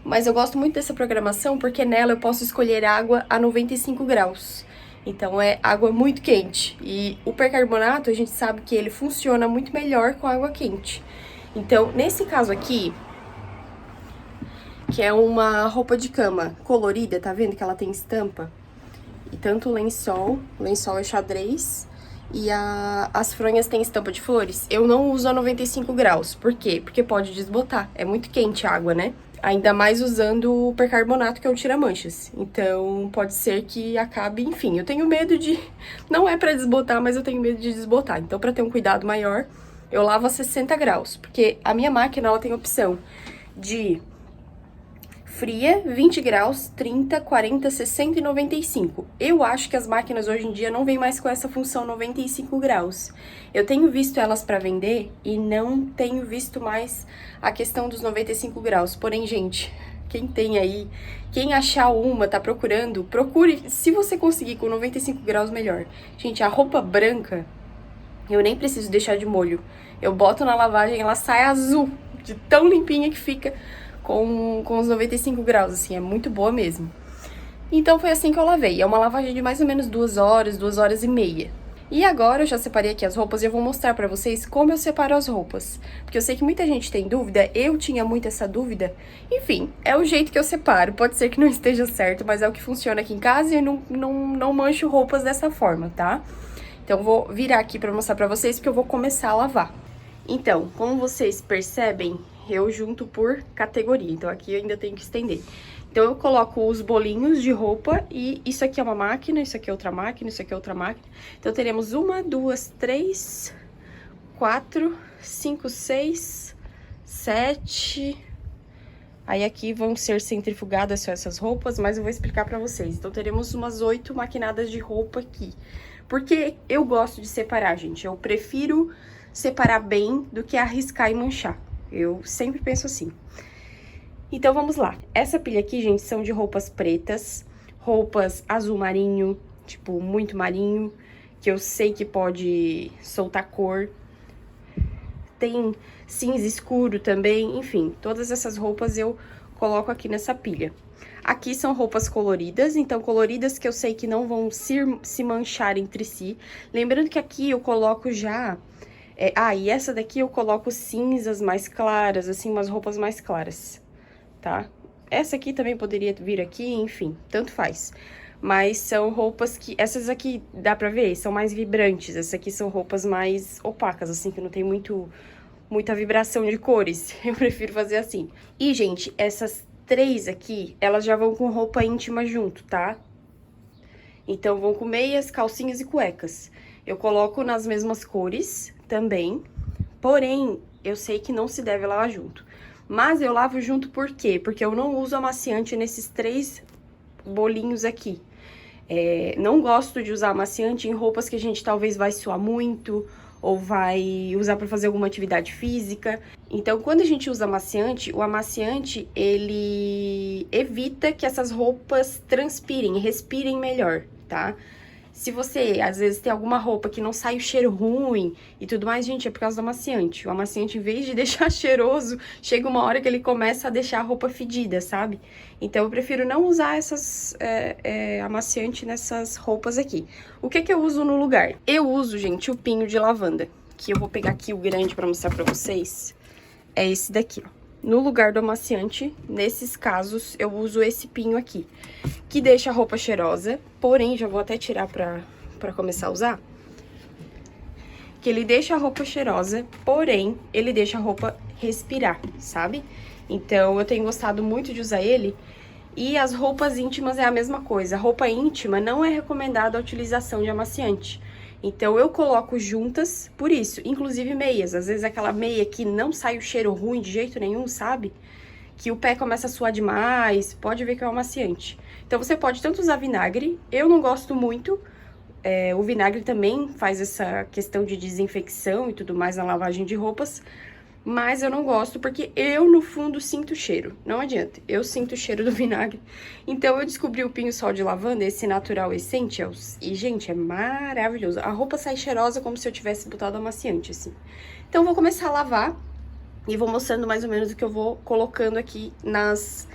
Mas eu gosto muito dessa programação porque nela eu posso escolher água a 95 graus. Então é água muito quente. E o percarbonato, a gente sabe que ele funciona muito melhor com água quente. Então, nesse caso aqui, que é uma roupa de cama colorida, tá vendo que ela tem estampa? E tanto o lençol é xadrez, e as fronhas têm estampa de flores. Eu não uso a 95 graus, por quê? Porque pode desbotar, é muito quente a água, né? Ainda mais usando o percarbonato, que é o tira-manchas. Então, pode ser que acabe, enfim, eu tenho medo de... Não é pra desbotar, mas eu tenho medo de desbotar. Então, pra ter um cuidado maior, eu lavo a 60 graus, porque a minha máquina, ela tem opção de fria, 20 graus, 30, 40, 60 e 95. Eu acho que as máquinas hoje em dia não vêm mais com essa função 95 graus. Eu tenho visto elas para vender e não tenho visto mais a questão dos 95 graus. Porém, gente, quem tem aí, quem achar uma, tá procurando, procure, se você conseguir com 95 graus, melhor. Gente, a roupa branca, eu nem preciso deixar de molho. Eu boto na lavagem, ela sai azul, de tão limpinha que fica com os 95 graus, assim, é muito boa mesmo. Então foi assim que eu lavei, é uma lavagem de mais ou menos 2 horas e meia. E agora eu já separei aqui as roupas e eu vou mostrar pra vocês como eu separo as roupas. Porque eu sei que muita gente tem dúvida, eu tinha muito essa dúvida. Enfim, é o jeito que eu separo, pode ser que não esteja certo, mas é o que funciona aqui em casa e eu não mancho roupas dessa forma, tá? Então eu vou virar aqui pra mostrar pra vocês, porque eu vou começar a lavar. Então, como vocês percebem, eu junto por categoria, então aqui eu ainda tenho que estender. Então eu coloco os bolinhos de roupa e isso aqui é uma máquina, isso aqui é outra máquina, isso aqui é outra máquina. Então teremos 1, 2, 3, 4, 5, 6, 7... Aí aqui vão ser centrifugadas só essas roupas, mas eu vou explicar pra vocês. Então teremos umas 8 maquinadas de roupa aqui. Porque eu gosto de separar, gente, eu prefiro separar bem do que arriscar e manchar. Eu sempre penso assim. Então, vamos lá. Essa pilha aqui, gente, são de roupas pretas, roupas azul marinho, tipo, muito marinho, que eu sei que pode soltar cor. Tem cinza escuro também, enfim, todas essas roupas eu coloco aqui nessa pilha. Aqui são roupas coloridas, então coloridas que eu sei que não vão se manchar entre si. Lembrando que aqui eu coloco já... e essa daqui eu coloco cinzas mais claras, assim, umas roupas mais claras, tá? Essa aqui também poderia vir aqui, enfim, tanto faz. Mas são roupas que... Essas aqui, dá pra ver, são mais vibrantes. Essas aqui são roupas mais opacas, assim, que não tem muita vibração de cores. Eu prefiro fazer assim. E, gente, essas 3 aqui, elas já vão com roupa íntima junto, tá? Então, vão com meias, calcinhas e cuecas. Eu coloco nas mesmas cores também, porém, eu sei que não se deve lavar junto. Mas eu lavo junto por quê? Porque eu não uso amaciante nesses 3 bolinhos aqui. Não gosto de usar amaciante em roupas que a gente talvez vai suar muito, ou vai usar para fazer alguma atividade física. Então, quando a gente usa amaciante, o amaciante, ele evita que essas roupas transpirem, respirem melhor, tá? Se você, às vezes, tem alguma roupa que não sai o cheiro ruim e tudo mais, gente, é por causa do amaciante. O amaciante, em vez de deixar cheiroso, chega uma hora que ele começa a deixar a roupa fedida, sabe? Então, eu prefiro não usar essas amaciante nessas roupas aqui. O que que eu uso no lugar? Eu uso, gente, o pinho de lavanda, que eu vou pegar aqui o grande pra mostrar pra vocês. É esse daqui, ó. No lugar do amaciante, nesses casos, eu uso esse pinho aqui, que deixa a roupa cheirosa, porém, já vou até tirar pra começar a usar. Que ele deixa a roupa cheirosa, porém, ele deixa a roupa respirar, sabe? Então, eu tenho gostado muito de usar ele. E as roupas íntimas é a mesma coisa. A roupa íntima não é recomendada a utilização de amaciante. Então, eu coloco juntas por isso, inclusive meias. Às vezes, aquela meia que não sai o cheiro ruim de jeito nenhum, sabe? Que o pé começa a suar demais, pode ver que é um amaciante. Então, você pode tanto usar vinagre, eu não gosto muito. O vinagre também faz essa questão de desinfecção e tudo mais na lavagem de roupas. Mas eu não gosto porque eu, no fundo, sinto o cheiro. Não adianta, eu sinto o cheiro do vinagre. Então, eu descobri o pinho sol de lavanda, esse Natural Essentials. E, gente, é maravilhoso. A roupa sai cheirosa como se eu tivesse botado amaciante, assim. Então, eu vou começar a lavar e vou mostrando mais ou menos o que eu vou colocando aqui nas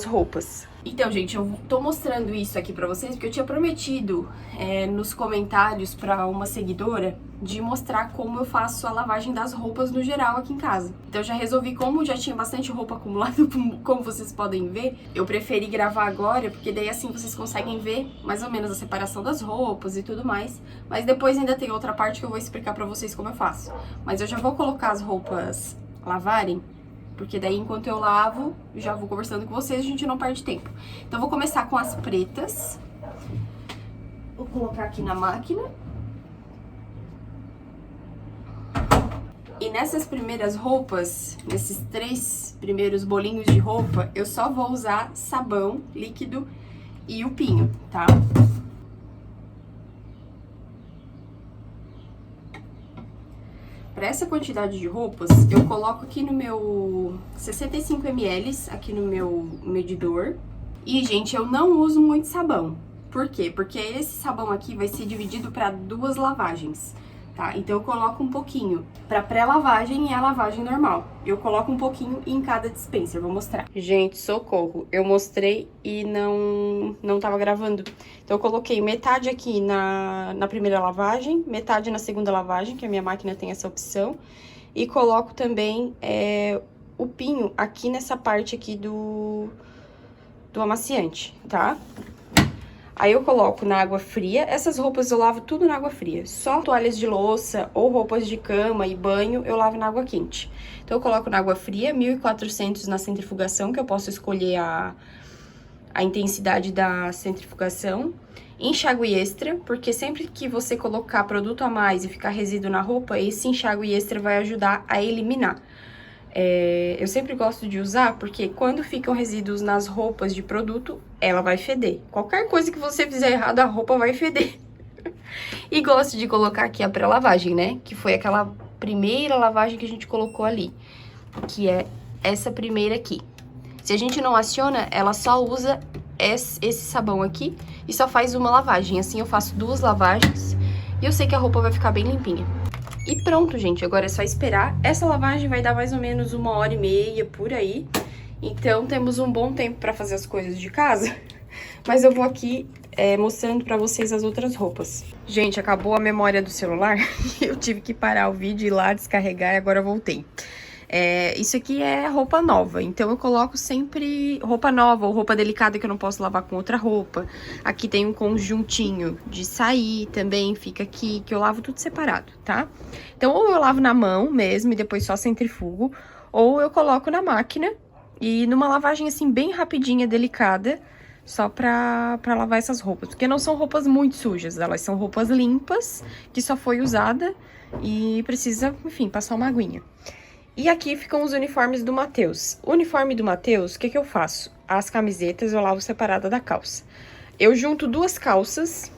roupas. Então, gente, eu tô mostrando isso aqui pra vocês porque eu tinha prometido nos comentários pra uma seguidora de mostrar como eu faço a lavagem das roupas no geral aqui em casa. Então, eu já resolvi, como já tinha bastante roupa acumulada, como vocês podem ver, eu preferi gravar agora, porque daí assim vocês conseguem ver mais ou menos a separação das roupas e tudo mais. Mas depois ainda tem outra parte que eu vou explicar pra vocês como eu faço. Mas eu já vou colocar as roupas lavarem, porque daí, enquanto eu lavo, já vou conversando com vocês, a gente não perde tempo. Então, eu vou começar com as pretas. Vou colocar aqui na máquina. E nessas primeiras roupas, nesses 3 primeiros bolinhos de roupa, eu só vou usar sabão líquido e o pinho, tá? Para essa quantidade de roupas, eu coloco aqui no meu 65 ml, aqui no meu medidor. E, gente, eu não uso muito sabão. Por quê? Porque esse sabão aqui vai ser dividido para 2 lavagens, tá? Então, eu coloco um pouquinho para pré-lavagem e a lavagem normal. Eu coloco um pouquinho em cada dispenser, vou mostrar. Gente, socorro, eu mostrei e não tava gravando. Então, eu coloquei metade aqui na primeira lavagem, metade na segunda lavagem, que a minha máquina tem essa opção. E coloco também o pinho aqui nessa parte aqui do amaciante, tá? Aí eu coloco na água fria. Essas roupas eu lavo tudo na água fria. Só toalhas de louça ou roupas de cama e banho eu lavo na água quente. Então eu coloco na água fria, 1400 na centrifugação, que eu posso escolher a intensidade da centrifugação. Enxágue extra, porque sempre que você colocar produto a mais e ficar resíduo na roupa, esse enxágue extra vai ajudar a eliminar. Eu sempre gosto de usar, porque quando ficam resíduos nas roupas de produto, ela vai feder. Qualquer coisa que você fizer errado, a roupa vai feder. E gosto de colocar aqui a pré-lavagem, né? Que foi aquela primeira lavagem que a gente colocou ali. Que é essa primeira aqui. Se a gente não aciona, ela só usa esse sabão aqui e só faz uma lavagem. Assim eu faço 2 lavagens e eu sei que a roupa vai ficar bem limpinha. E pronto, gente, agora é só esperar. Essa lavagem vai dar mais ou menos 1h30 por aí. Então, temos um bom tempo pra fazer as coisas de casa. Mas eu vou aqui mostrando pra vocês as outras roupas. Gente, acabou a memória do celular. Eu tive que parar o vídeo, ir lá, descarregar e agora eu voltei. Isso aqui é roupa nova, então eu coloco sempre roupa nova ou roupa delicada que eu não posso lavar com outra roupa. Aqui tem um conjuntinho de sair também, fica aqui, que eu lavo tudo separado, tá? Então, ou eu lavo na mão mesmo e depois só centrifugo, ou eu coloco na máquina e numa lavagem assim bem rapidinha, delicada, só pra lavar essas roupas. Porque não são roupas muito sujas, elas são roupas limpas, que só foi usada e precisa, enfim, passar uma aguinha. E aqui ficam os uniformes do Matheus. O uniforme do Matheus, o que eu faço? As camisetas eu lavo separada da calça. Eu junto 2 calças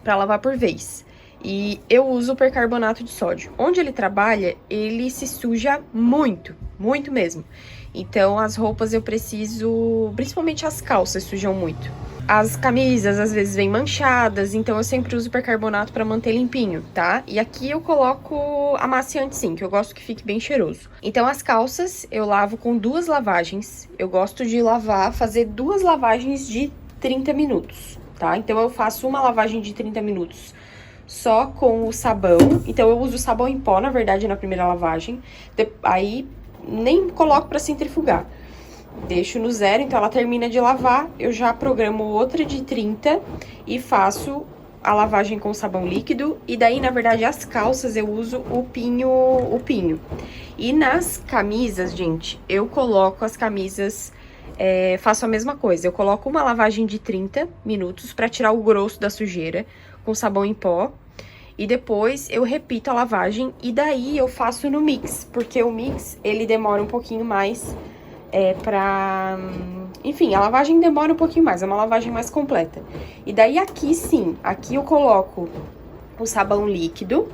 pra lavar por vez. E eu uso o percarbonato de sódio. Onde ele trabalha, ele se suja muito, muito mesmo. Então, as roupas eu preciso... Principalmente as calças sujam muito. As camisas, às vezes, vêm manchadas, então eu sempre uso percarbonato pra manter limpinho, tá? E aqui eu coloco amaciante sim, que eu gosto que fique bem cheiroso. Então, as calças eu lavo com 2 lavagens. Eu gosto de lavar, fazer 2 lavagens de 30 minutos, tá? Então, eu faço uma lavagem de 30 minutos só com o sabão. Então, eu uso sabão em pó, na verdade, na primeira lavagem. Aí, nem coloco pra centrifugar. Deixo no 0, então ela termina de lavar, eu já programo outra de 30 e faço a lavagem com sabão líquido. E daí, na verdade, as calças eu uso o pinho. E nas camisas, gente, eu coloco as camisas, faço a mesma coisa. Eu coloco uma lavagem de 30 minutos pra tirar o grosso da sujeira com sabão em pó. E depois eu repito a lavagem e daí eu faço no mix, porque o mix, ele demora um pouquinho mais... Enfim, a lavagem demora um pouquinho mais, é uma lavagem mais completa. E daí aqui sim, aqui eu coloco o sabão líquido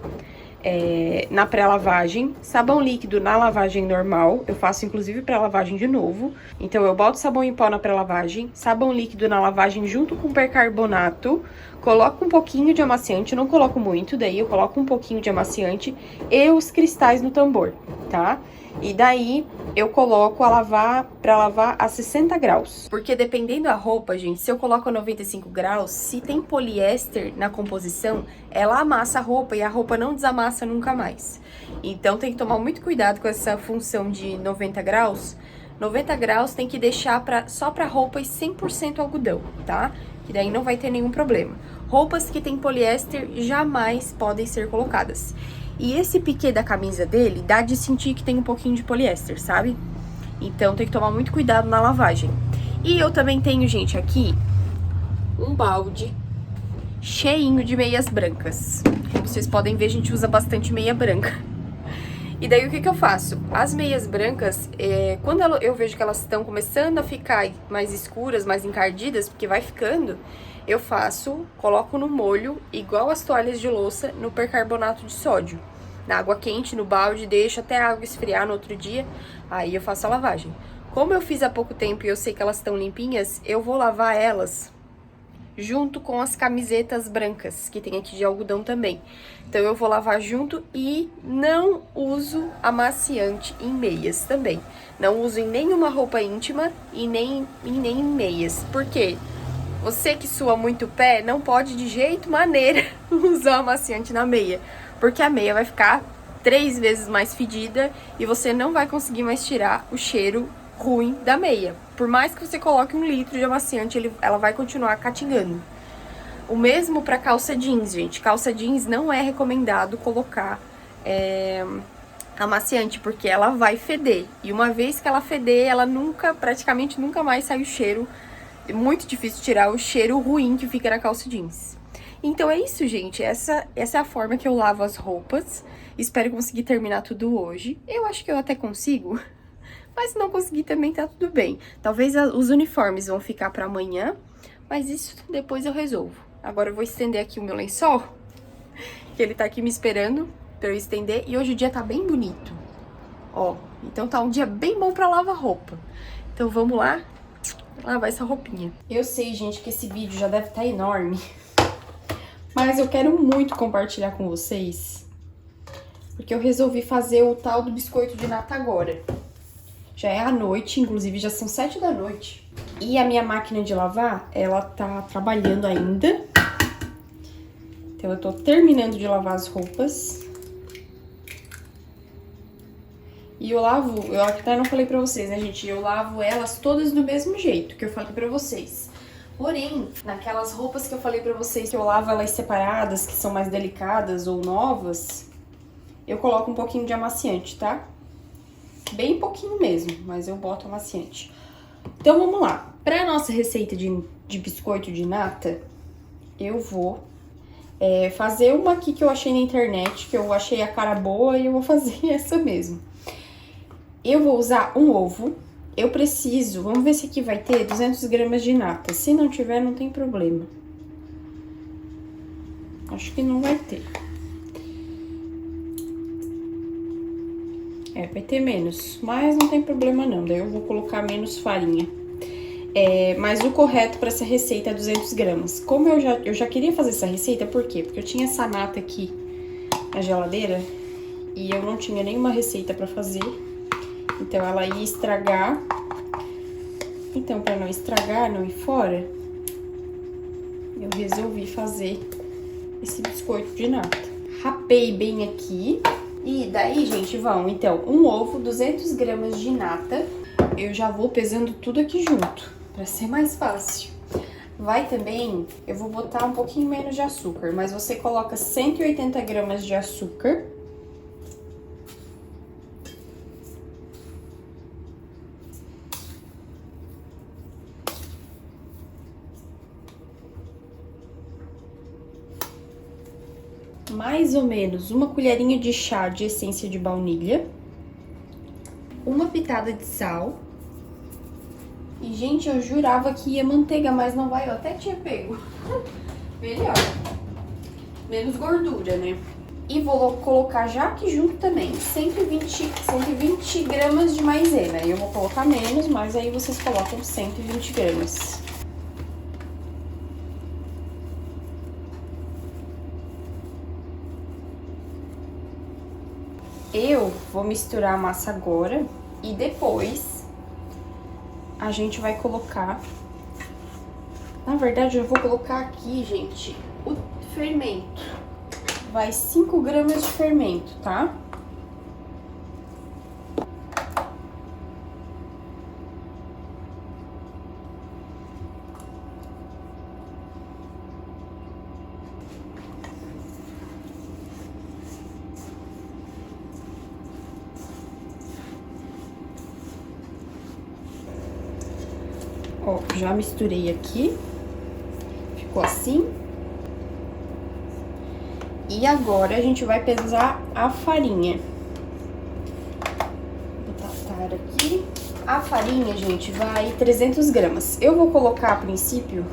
na pré-lavagem, sabão líquido na lavagem normal, eu faço inclusive pré-lavagem de novo. Então eu boto sabão em pó na pré-lavagem, sabão líquido na lavagem junto com percarbonato, coloco um pouquinho de amaciante, não coloco muito, daí eu coloco um pouquinho de amaciante e os cristais no tambor, tá? E daí eu coloco pra lavar a 60 graus. Porque dependendo da roupa, gente, se eu coloco a 95 graus, se tem poliéster na composição, ela amassa a roupa e a roupa não desamassa nunca mais. Então tem que tomar muito cuidado com essa função de 90 graus. 90 graus tem que deixar só pra roupas 100% algodão, tá? Que daí não vai ter nenhum problema. Roupas que tem poliéster jamais podem ser colocadas. E esse piquê da camisa dele dá de sentir que tem um pouquinho de poliéster, sabe? Então tem que tomar muito cuidado na lavagem. E eu também tenho, gente, aqui um balde cheinho de meias brancas. Como vocês podem ver, a gente usa bastante meia branca. E daí o que eu faço? As meias brancas, quando eu vejo que elas estão começando a ficar mais escuras, mais encardidas, porque vai ficando, eu coloco no molho, igual as toalhas de louça, no percarbonato de sódio. Na água quente, no balde, deixo até a água esfriar no outro dia, aí eu faço a lavagem. Como eu fiz há pouco tempo e eu sei que elas estão limpinhas, eu vou lavar elas junto com as camisetas brancas, que tem aqui de algodão também. Então eu vou lavar junto e não uso amaciante em meias também. Não uso em nenhuma roupa íntima e nem em meias. Por quê? Você que sua muito o pé, não pode de jeito maneira usar amaciante na meia. Porque a meia vai ficar 3 vezes mais fedida e você não vai conseguir mais tirar o cheiro ruim da meia. Por mais que você coloque 1 litro de amaciante, ela vai continuar catingando. O mesmo para calça jeans, gente. Calça jeans não é recomendado colocar amaciante, porque ela vai feder. E uma vez que ela feder, ela praticamente nunca mais sai o cheiro. É muito difícil tirar o cheiro ruim que fica na calça jeans. Então é isso, gente. Essa é a forma que eu lavo as roupas. Espero conseguir terminar tudo hoje. Eu acho que eu até consigo. Mas se não conseguir também tá tudo bem. Talvez os uniformes vão ficar pra amanhã. Mas isso depois eu resolvo. Agora eu vou estender aqui o meu lençol. Que ele tá aqui me esperando pra eu estender. E hoje o dia tá bem bonito. Ó, então tá um dia bem bom pra lavar roupa. Então vamos lá lavar essa roupinha. Eu sei, gente, que esse vídeo já deve estar enorme. Mas eu quero muito compartilhar com vocês. Porque eu resolvi fazer o tal do biscoito de nata agora. Já é à noite, inclusive já são 7 da noite. E a minha máquina de lavar, ela tá trabalhando ainda. Então eu tô terminando de lavar as roupas. E eu até não falei pra vocês, né, gente? Eu lavo elas todas do mesmo jeito que eu falei pra vocês. Porém, naquelas roupas que eu falei pra vocês que eu lavo elas separadas, que são mais delicadas ou novas, eu coloco um pouquinho de amaciante, tá? Bem pouquinho mesmo, mas eu boto amaciante. Então, vamos lá. Pra nossa receita de biscoito de nata, eu vou fazer uma aqui que eu achei na internet, que eu achei a cara boa e eu vou fazer essa mesmo. Eu vou usar um ovo. Eu preciso, vamos ver se aqui vai ter 200 gramas de nata. Se não tiver, não tem problema. Acho que não vai ter. Vai ter menos, mas não tem problema não, daí eu vou colocar menos farinha. Mas o correto para essa receita é 200 gramas. Como eu já queria fazer essa receita, por quê? Porque eu tinha essa nata aqui na geladeira e eu não tinha nenhuma receita para fazer, então ela ia estragar. Então, para não estragar, não ir fora, eu resolvi fazer esse biscoito de nata. Rapei bem aqui. E daí, gente, vão, então, um ovo, 200 gramas de nata. Eu já vou pesando tudo aqui junto, pra ser mais fácil. Vai também, eu vou botar um pouquinho menos de açúcar, mas você coloca 180 gramas de açúcar. Mais ou menos uma colherinha de chá de essência de baunilha, uma pitada de sal. E, gente, eu jurava que ia manteiga, mas não vai, eu até tinha pego. Melhor. Menos gordura, né? E vou colocar já aqui junto também 120 gramas de maisena. Eu vou colocar menos, mas aí vocês colocam 120 gramas. Eu vou misturar a massa agora e depois a gente vai colocar... Na verdade, eu vou colocar aqui, gente, o fermento. Vai 5 gramas de fermento, tá? Ó, já misturei aqui, ficou assim. E agora a gente vai pesar a farinha. Vou botar aqui. A farinha, gente, vai 300 gramas. Eu vou colocar, a princípio,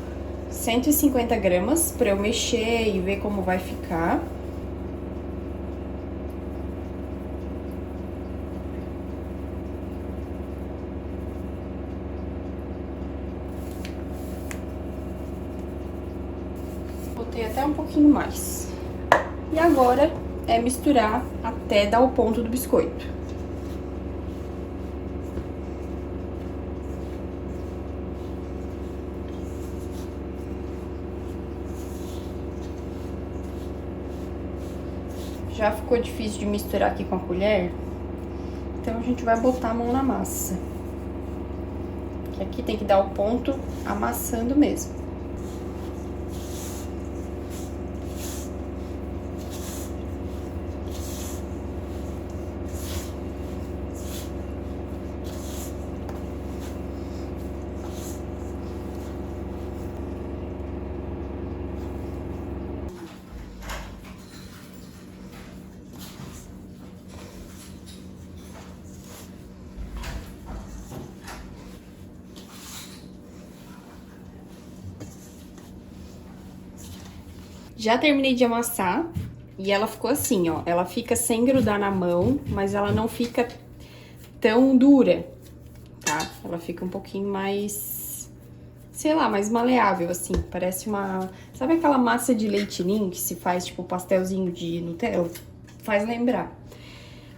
150 gramas pra eu mexer e ver como vai ficar. Botei até um pouquinho mais. E agora é misturar até dar o ponto do biscoito. Já ficou difícil de misturar aqui com a colher, então a gente vai botar a mão na massa. Que aqui tem que dar o ponto amassando mesmo. Já terminei de amassar e ela ficou assim, ó. Ela fica sem grudar na mão, mas ela não fica tão dura, tá? Ela fica um pouquinho mais, sei lá, mais maleável, assim. Parece uma... Sabe aquela massa de leite ninho que se faz, tipo, pastelzinho de Nutella? Faz lembrar.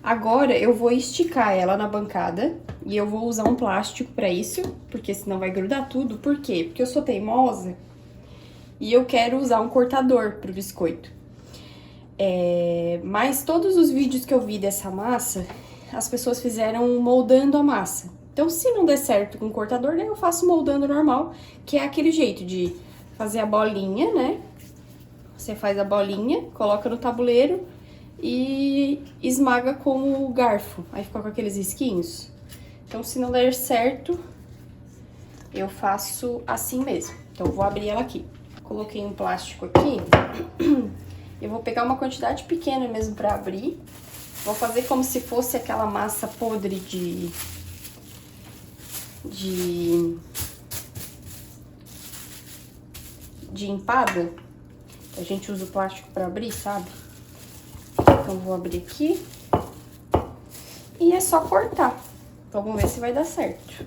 Agora, eu vou esticar ela na bancada e eu vou usar um plástico pra isso, porque senão vai grudar tudo. Por quê? Porque eu sou teimosa e eu quero usar um cortador pro biscoito. Mas todos os vídeos que eu vi dessa massa, as pessoas fizeram moldando a massa. Então, se não der certo com o cortador, né, eu faço moldando normal, que é aquele jeito de fazer a bolinha, né? Você faz a bolinha, coloca no tabuleiro e esmaga com o garfo. Aí fica com aqueles risquinhos. Então, se não der certo, eu faço assim mesmo. Então, eu vou abrir ela aqui. Coloquei um plástico aqui. Eu vou pegar uma quantidade pequena mesmo pra abrir. Vou fazer como se fosse aquela massa podre de empada. A gente usa o plástico pra abrir, sabe? Então, vou abrir aqui. E é só cortar. Vamos ver se vai dar certo.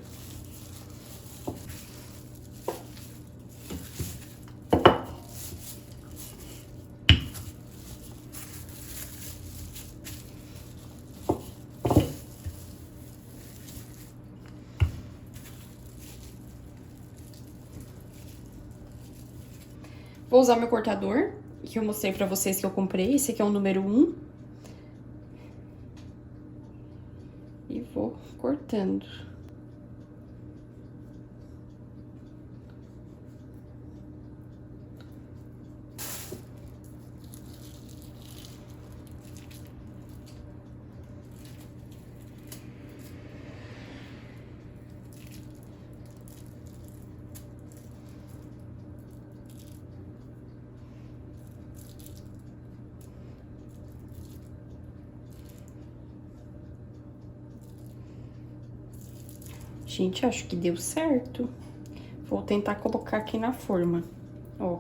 Vou usar meu cortador, que eu mostrei pra vocês que eu comprei. Esse aqui é o número 1. E vou cortando. Gente, acho que deu certo. Vou tentar colocar aqui na forma, ó.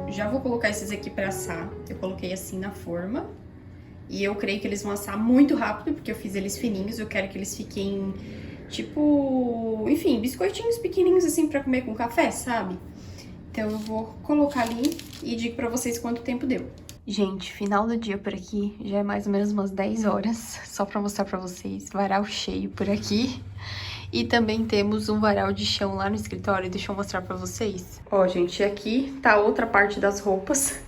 Já vou colocar esses aqui pra assar. Eu coloquei assim na forma. E eu creio que eles vão assar muito rápido, porque eu fiz eles fininhos. Eu quero que eles fiquem, tipo, enfim, biscoitinhos pequenininhos assim pra comer com café, sabe? Então eu vou colocar ali e digo pra vocês quanto tempo deu. Gente, final do dia por aqui. Já é mais ou menos umas 10 horas. Só pra mostrar pra vocês. Varal cheio por aqui. E também temos um varal de chão lá no escritório. Deixa eu mostrar pra vocês. Ó, gente, aqui tá outra parte das roupas.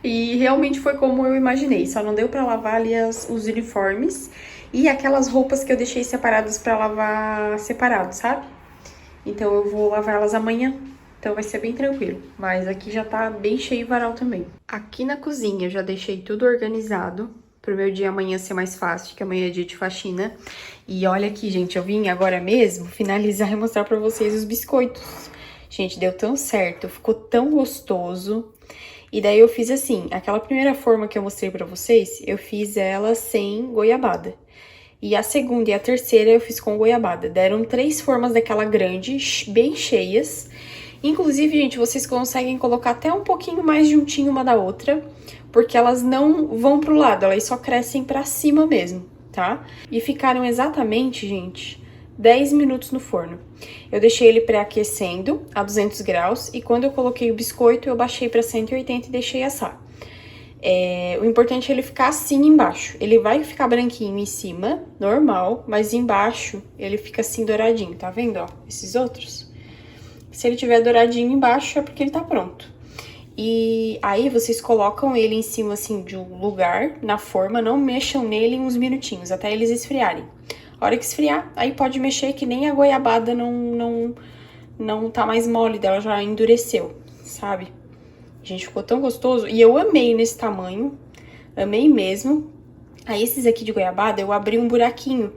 E realmente foi como eu imaginei. Só não deu pra lavar ali os uniformes. E aquelas roupas que eu deixei separadas pra lavar separado, sabe? Então eu vou lavar elas amanhã. Então vai ser bem tranquilo. Mas aqui já tá bem cheio o varal também. Aqui na cozinha eu já deixei tudo organizado. Pro meu dia amanhã ser mais fácil, que amanhã é dia de faxina. E olha aqui, gente, eu vim agora mesmo finalizar e mostrar pra vocês os biscoitos. Gente, deu tão certo, ficou tão gostoso. E daí eu fiz assim, aquela primeira forma que eu mostrei pra vocês, eu fiz ela sem goiabada. E a segunda e a terceira eu fiz com goiabada. Deram 3 formas daquela grande, bem cheias. Inclusive, gente, vocês conseguem colocar até um pouquinho mais juntinho uma da outra, porque elas não vão pro lado, elas só crescem pra cima mesmo, tá? E ficaram exatamente, gente, 10 minutos no forno. Eu deixei ele pré-aquecendo a 200 graus e quando eu coloquei o biscoito, eu baixei pra 180 e deixei assar. O importante é ele ficar assim embaixo. Ele vai ficar branquinho em cima, normal, mas embaixo ele fica assim douradinho, tá vendo, ó? Esses outros. Se ele tiver douradinho embaixo é porque ele tá pronto. E aí vocês colocam ele em cima assim de um lugar, na forma, não mexam nele uns minutinhos, até eles esfriarem. A hora que esfriar, aí pode mexer que nem a goiabada não tá mais mole dela, já endureceu, sabe? Gente, ficou tão gostoso. E eu amei nesse tamanho, amei mesmo. Aí esses aqui de goiabada, eu abri um buraquinho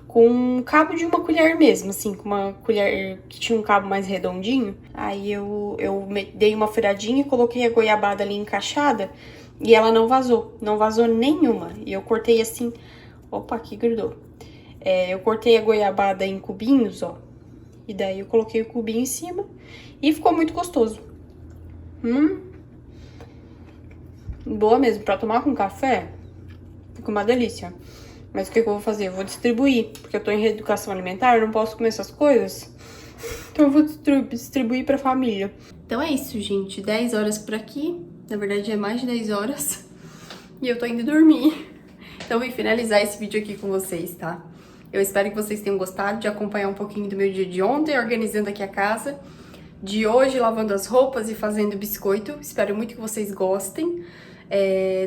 com um cabo de uma colher mesmo, assim, com uma colher que tinha um cabo mais redondinho. Aí eu dei uma furadinha e coloquei a goiabada ali encaixada e ela não vazou nenhuma. E eu cortei assim, opa, aqui grudou. Eu cortei a goiabada em cubinhos, ó, e daí eu coloquei o cubinho em cima e ficou muito gostoso. Boa mesmo, pra tomar com café, fica uma delícia. Mas o que eu vou fazer? Eu vou distribuir, porque eu tô em reeducação alimentar, eu não posso comer essas coisas. Então eu vou distribuir pra família. Então é isso, gente. 10 horas por aqui. Na verdade é mais de 10 horas. E eu tô indo dormir. Então eu vim finalizar esse vídeo aqui com vocês, tá? Eu espero que vocês tenham gostado de acompanhar um pouquinho do meu dia de ontem, organizando aqui a casa. De hoje, lavando as roupas e fazendo biscoito. Espero muito que vocês gostem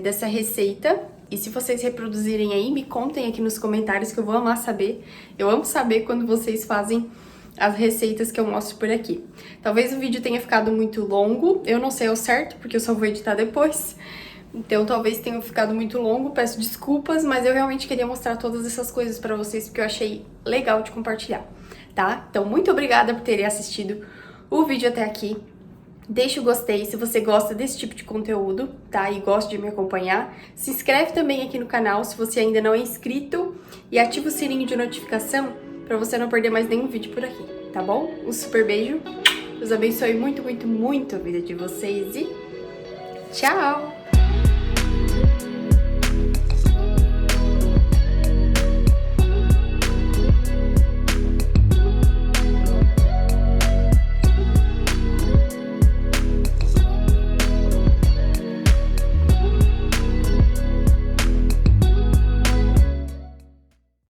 dessa receita. E se vocês reproduzirem aí, me contem aqui nos comentários que eu vou amar saber. Eu amo saber quando vocês fazem as receitas que eu mostro por aqui. Talvez o vídeo tenha ficado muito longo, eu não sei ao certo, porque eu só vou editar depois. Então talvez tenha ficado muito longo, peço desculpas, mas eu realmente queria mostrar todas essas coisas pra vocês, porque eu achei legal de compartilhar, tá? Então muito obrigada por terem assistido o vídeo até aqui. Deixa o gostei se você gosta desse tipo de conteúdo, tá? E gosta de me acompanhar. Se inscreve também aqui no canal se você ainda não é inscrito e ativa o sininho de notificação pra você não perder mais nenhum vídeo por aqui, tá bom? Um super beijo, Deus abençoe muito, muito, muito a vida de vocês e tchau!